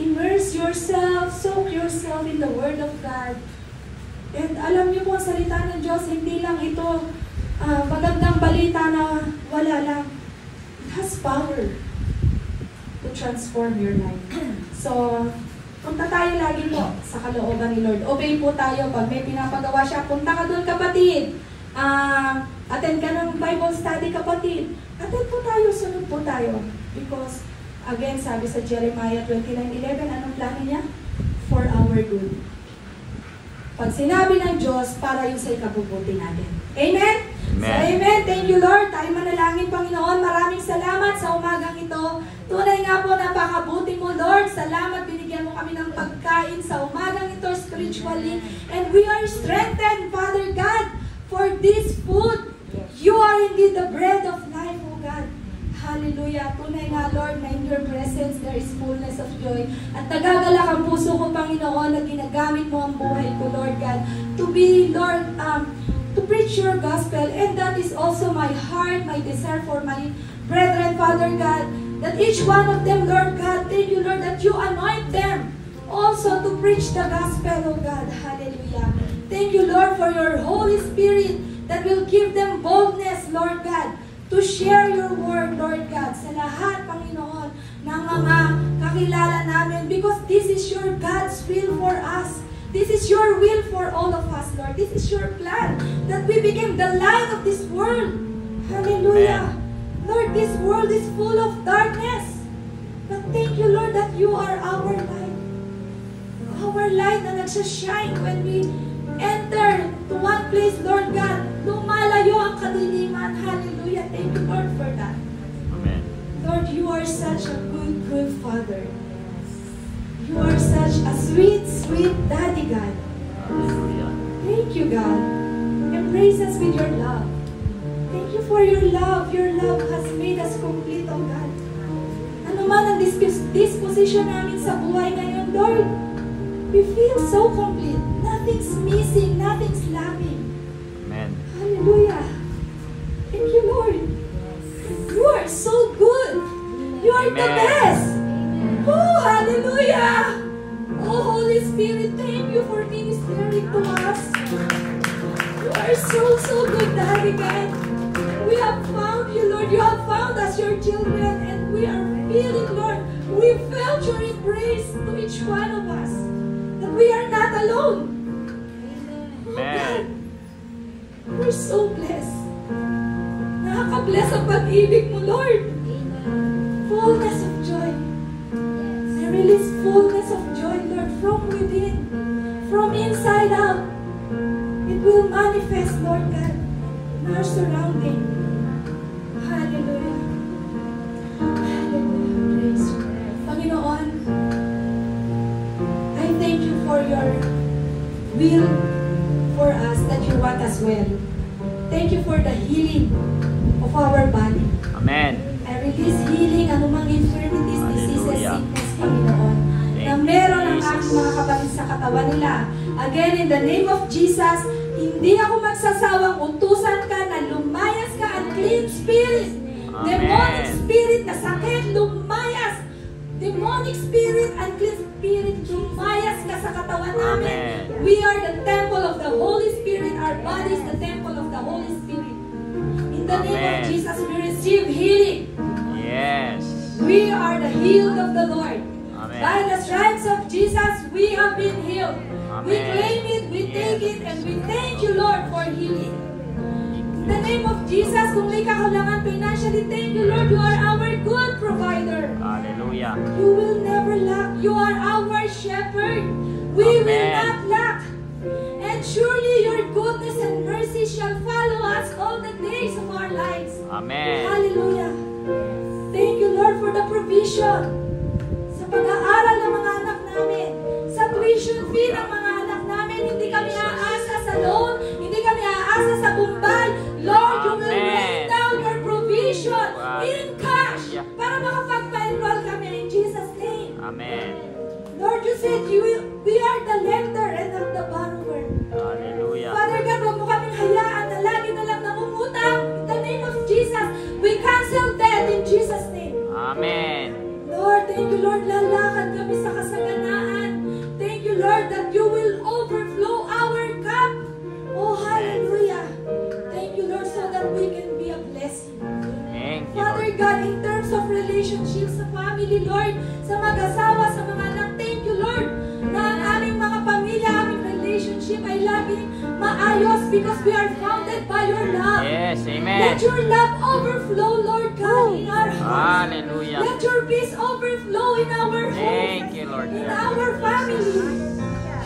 [SPEAKER 1] immerse yourself, soak yourself in the Word of God. And alam niyo po, ang salita ng Diyos, hindi lang ito magandang balita na wala lang. It has power to transform your life. So, punta tayo lagi po sa kalooban ni Lord. Obey po tayo. Pag may pinapagawa siya, punta ka doon kapatid. Attend ka ng Bible study kapatid. Attend po tayo, sunod po tayo. Because, again, sabi sa Jeremiah 29:11, anong plano niya? For our good. Pag sinabi ng Diyos, para yun sa ikabubuti natin. Amen?
[SPEAKER 2] Amen.
[SPEAKER 1] So, amen. Thank you, Lord. Tayo manalangin, Panginoon. Maraming salamat sa umagang ito. Tunay nga po, napakabuti mo, Lord. Salamat, binigyan mo kami ng pagkain sa umagang ito spiritually. And we are strengthened, Father God, for this food. You are indeed the bread of life, O God. Hallelujah. Tunay nga, Lord, na in your presence there is fullness of joy. At nagagalak ang puso ko, Panginoon, na ginagamit mo ang buhay ko, Lord God, to be, Lord, to preach your gospel. And that is also my heart, my desire for my brethren, Father God, that each one of them, Lord God, thank you, Lord, that you anoint them also to preach the gospel, O God. Hallelujah. Thank you, Lord, for your Holy Spirit that will give them boldness, Lord God, to share your word, Lord God, sa lahat, Panginoon, ng mga kakilala namin, because this is your God's will for us. This is your will for all of us, Lord. This is your plan, that we become the light of this world. Hallelujah. Lord, this world is full of darkness. But thank you, Lord, that you are our light. Our light na nagsashine when we enter to one place, Lord God. Lumalayo ang kadiliman. Hallelujah. Thank you, Lord, for that.
[SPEAKER 2] Amen.
[SPEAKER 1] Lord, you are such a good, good Father. You are such a sweet, sweet Daddy God.
[SPEAKER 2] Hallelujah.
[SPEAKER 1] Thank you, God. Embrace us with your love. Thank you for your love. Your love has made us complete, oh God. Ano man ang disposition namin sa buhay ngayon, Lord, we feel so complete. Nothing's missing, nothing's lacking.
[SPEAKER 2] Amen.
[SPEAKER 1] Hallelujah. Thank you, Lord. You are so good. You are the
[SPEAKER 2] Amen.
[SPEAKER 1] best. Oh, hallelujah. Oh, Holy Spirit, thank you for ministering to us. You are so, so good, Daddy God. We have found you, Lord. You have found us, your children, and we are feeling, Lord, we felt your embrace to each one of us. That we are not alone. Oh, God. We're so blessed. Nakaka-bless ang pag-ibig mo, Lord. Fullness of joy. I release fullness of joy, Lord, from within, from inside out. It will manifest, Lord God, in our surrounding. Hallelujah. for the healing of our body.
[SPEAKER 2] Amen.
[SPEAKER 1] I release healing, anumang infirmities, diseases,
[SPEAKER 2] Hallelujah.
[SPEAKER 1] sickness, Panginoon, na
[SPEAKER 2] Thank you,
[SPEAKER 1] meron ang
[SPEAKER 2] Jesus.
[SPEAKER 1] aking mga kapatid sa katawan nila. Again, in the name of Jesus, hindi ako magsasawang utusan ka na lumayas ka, unclean spirit.
[SPEAKER 2] Amen.
[SPEAKER 1] Demonic spirit na sakit, lumayas. Demonic spirit, unclean spirit, lumayas ka sa katawan namin.
[SPEAKER 2] Amen.
[SPEAKER 1] We are the temple of the Holy Spirit. Our body is the temple of the Holy Spirit. In the name of
[SPEAKER 2] Amen.
[SPEAKER 1] Jesus, we receive healing.
[SPEAKER 2] Yes.
[SPEAKER 1] We are the healed of the Lord.
[SPEAKER 2] Amen.
[SPEAKER 1] By the stripes of Jesus, we have been healed. We
[SPEAKER 2] Amen.
[SPEAKER 1] claim it, we take it, and we thank you, Lord, for healing. In the name of Jesus, kung may kakulangan financially, thank you, Lord, you are our good provider.
[SPEAKER 2] Hallelujah.
[SPEAKER 1] You will never lack. You are our shepherd. We will
[SPEAKER 2] Amen.
[SPEAKER 1] not lack. And surely your goodness and mercy shall follow us all the days of our lives.
[SPEAKER 2] Amen.
[SPEAKER 1] Hallelujah. Thank you, Lord, for the provision sa pag-aaral ng mga anak namin, sa tuition fee ng mga anak namin. Hindi kami aasa sa loan, hindi kami aasa sa bumbay. Lord, you will
[SPEAKER 2] Amen.
[SPEAKER 1] rain down your provision in cash
[SPEAKER 2] Hallelujah.
[SPEAKER 1] para makapag-enroll kami in Jesus' name.
[SPEAKER 2] Amen.
[SPEAKER 1] Lord, you said we are the lender and not the borrower.
[SPEAKER 2] Hallelujah.
[SPEAKER 1] Father God, huwag mo kaming hayaan na lagi na lang namumutang. In the name of Jesus, we cancel debt in Jesus' name.
[SPEAKER 2] Amen.
[SPEAKER 1] Lord, thank you, Lord, lalakad kami sa kasaganaan. Thank you, Lord, that you will overflow our cup. Oh, hallelujah. Thank you, Lord, so that we can be a blessing.
[SPEAKER 2] Thank you,
[SPEAKER 1] Father
[SPEAKER 2] Lord.
[SPEAKER 1] God, in terms of relationships sa family, Lord, sa mag-asawa, sa mga anak, thank you, Lord, na ang aming mga pamilya, aming relationship ay laging maayos because we are founded by your love.
[SPEAKER 2] Yes,
[SPEAKER 1] Let
[SPEAKER 2] amen.
[SPEAKER 1] your love overflow, Lord God, in our hearts.
[SPEAKER 2] Hallelujah.
[SPEAKER 1] Let your peace overflow in our homes,
[SPEAKER 2] Thank you, Lord.
[SPEAKER 1] in our family.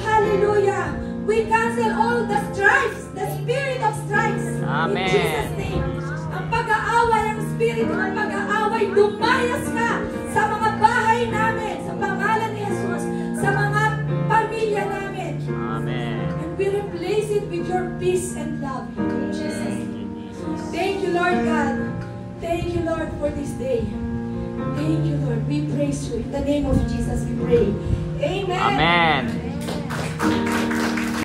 [SPEAKER 1] Hallelujah. We cancel all the strifes, the spirit of strifes.
[SPEAKER 2] Amen.
[SPEAKER 1] In Jesus' name. Ang pag-aaway, ang spirit ng pag-aaway, lumayas ka sa mga bahay namin, sa pangalan ni Jesus, sa mga pamilya namin.
[SPEAKER 2] Amen.
[SPEAKER 1] And we replace it with your peace and love. In Jesus'
[SPEAKER 2] Thank
[SPEAKER 1] name.
[SPEAKER 2] you, Jesus.
[SPEAKER 1] Thank you, Lord God. Thank you, Lord, for this day. Thank you, Lord. We praise you. In the name of Jesus, we pray. Amen.
[SPEAKER 2] Amen.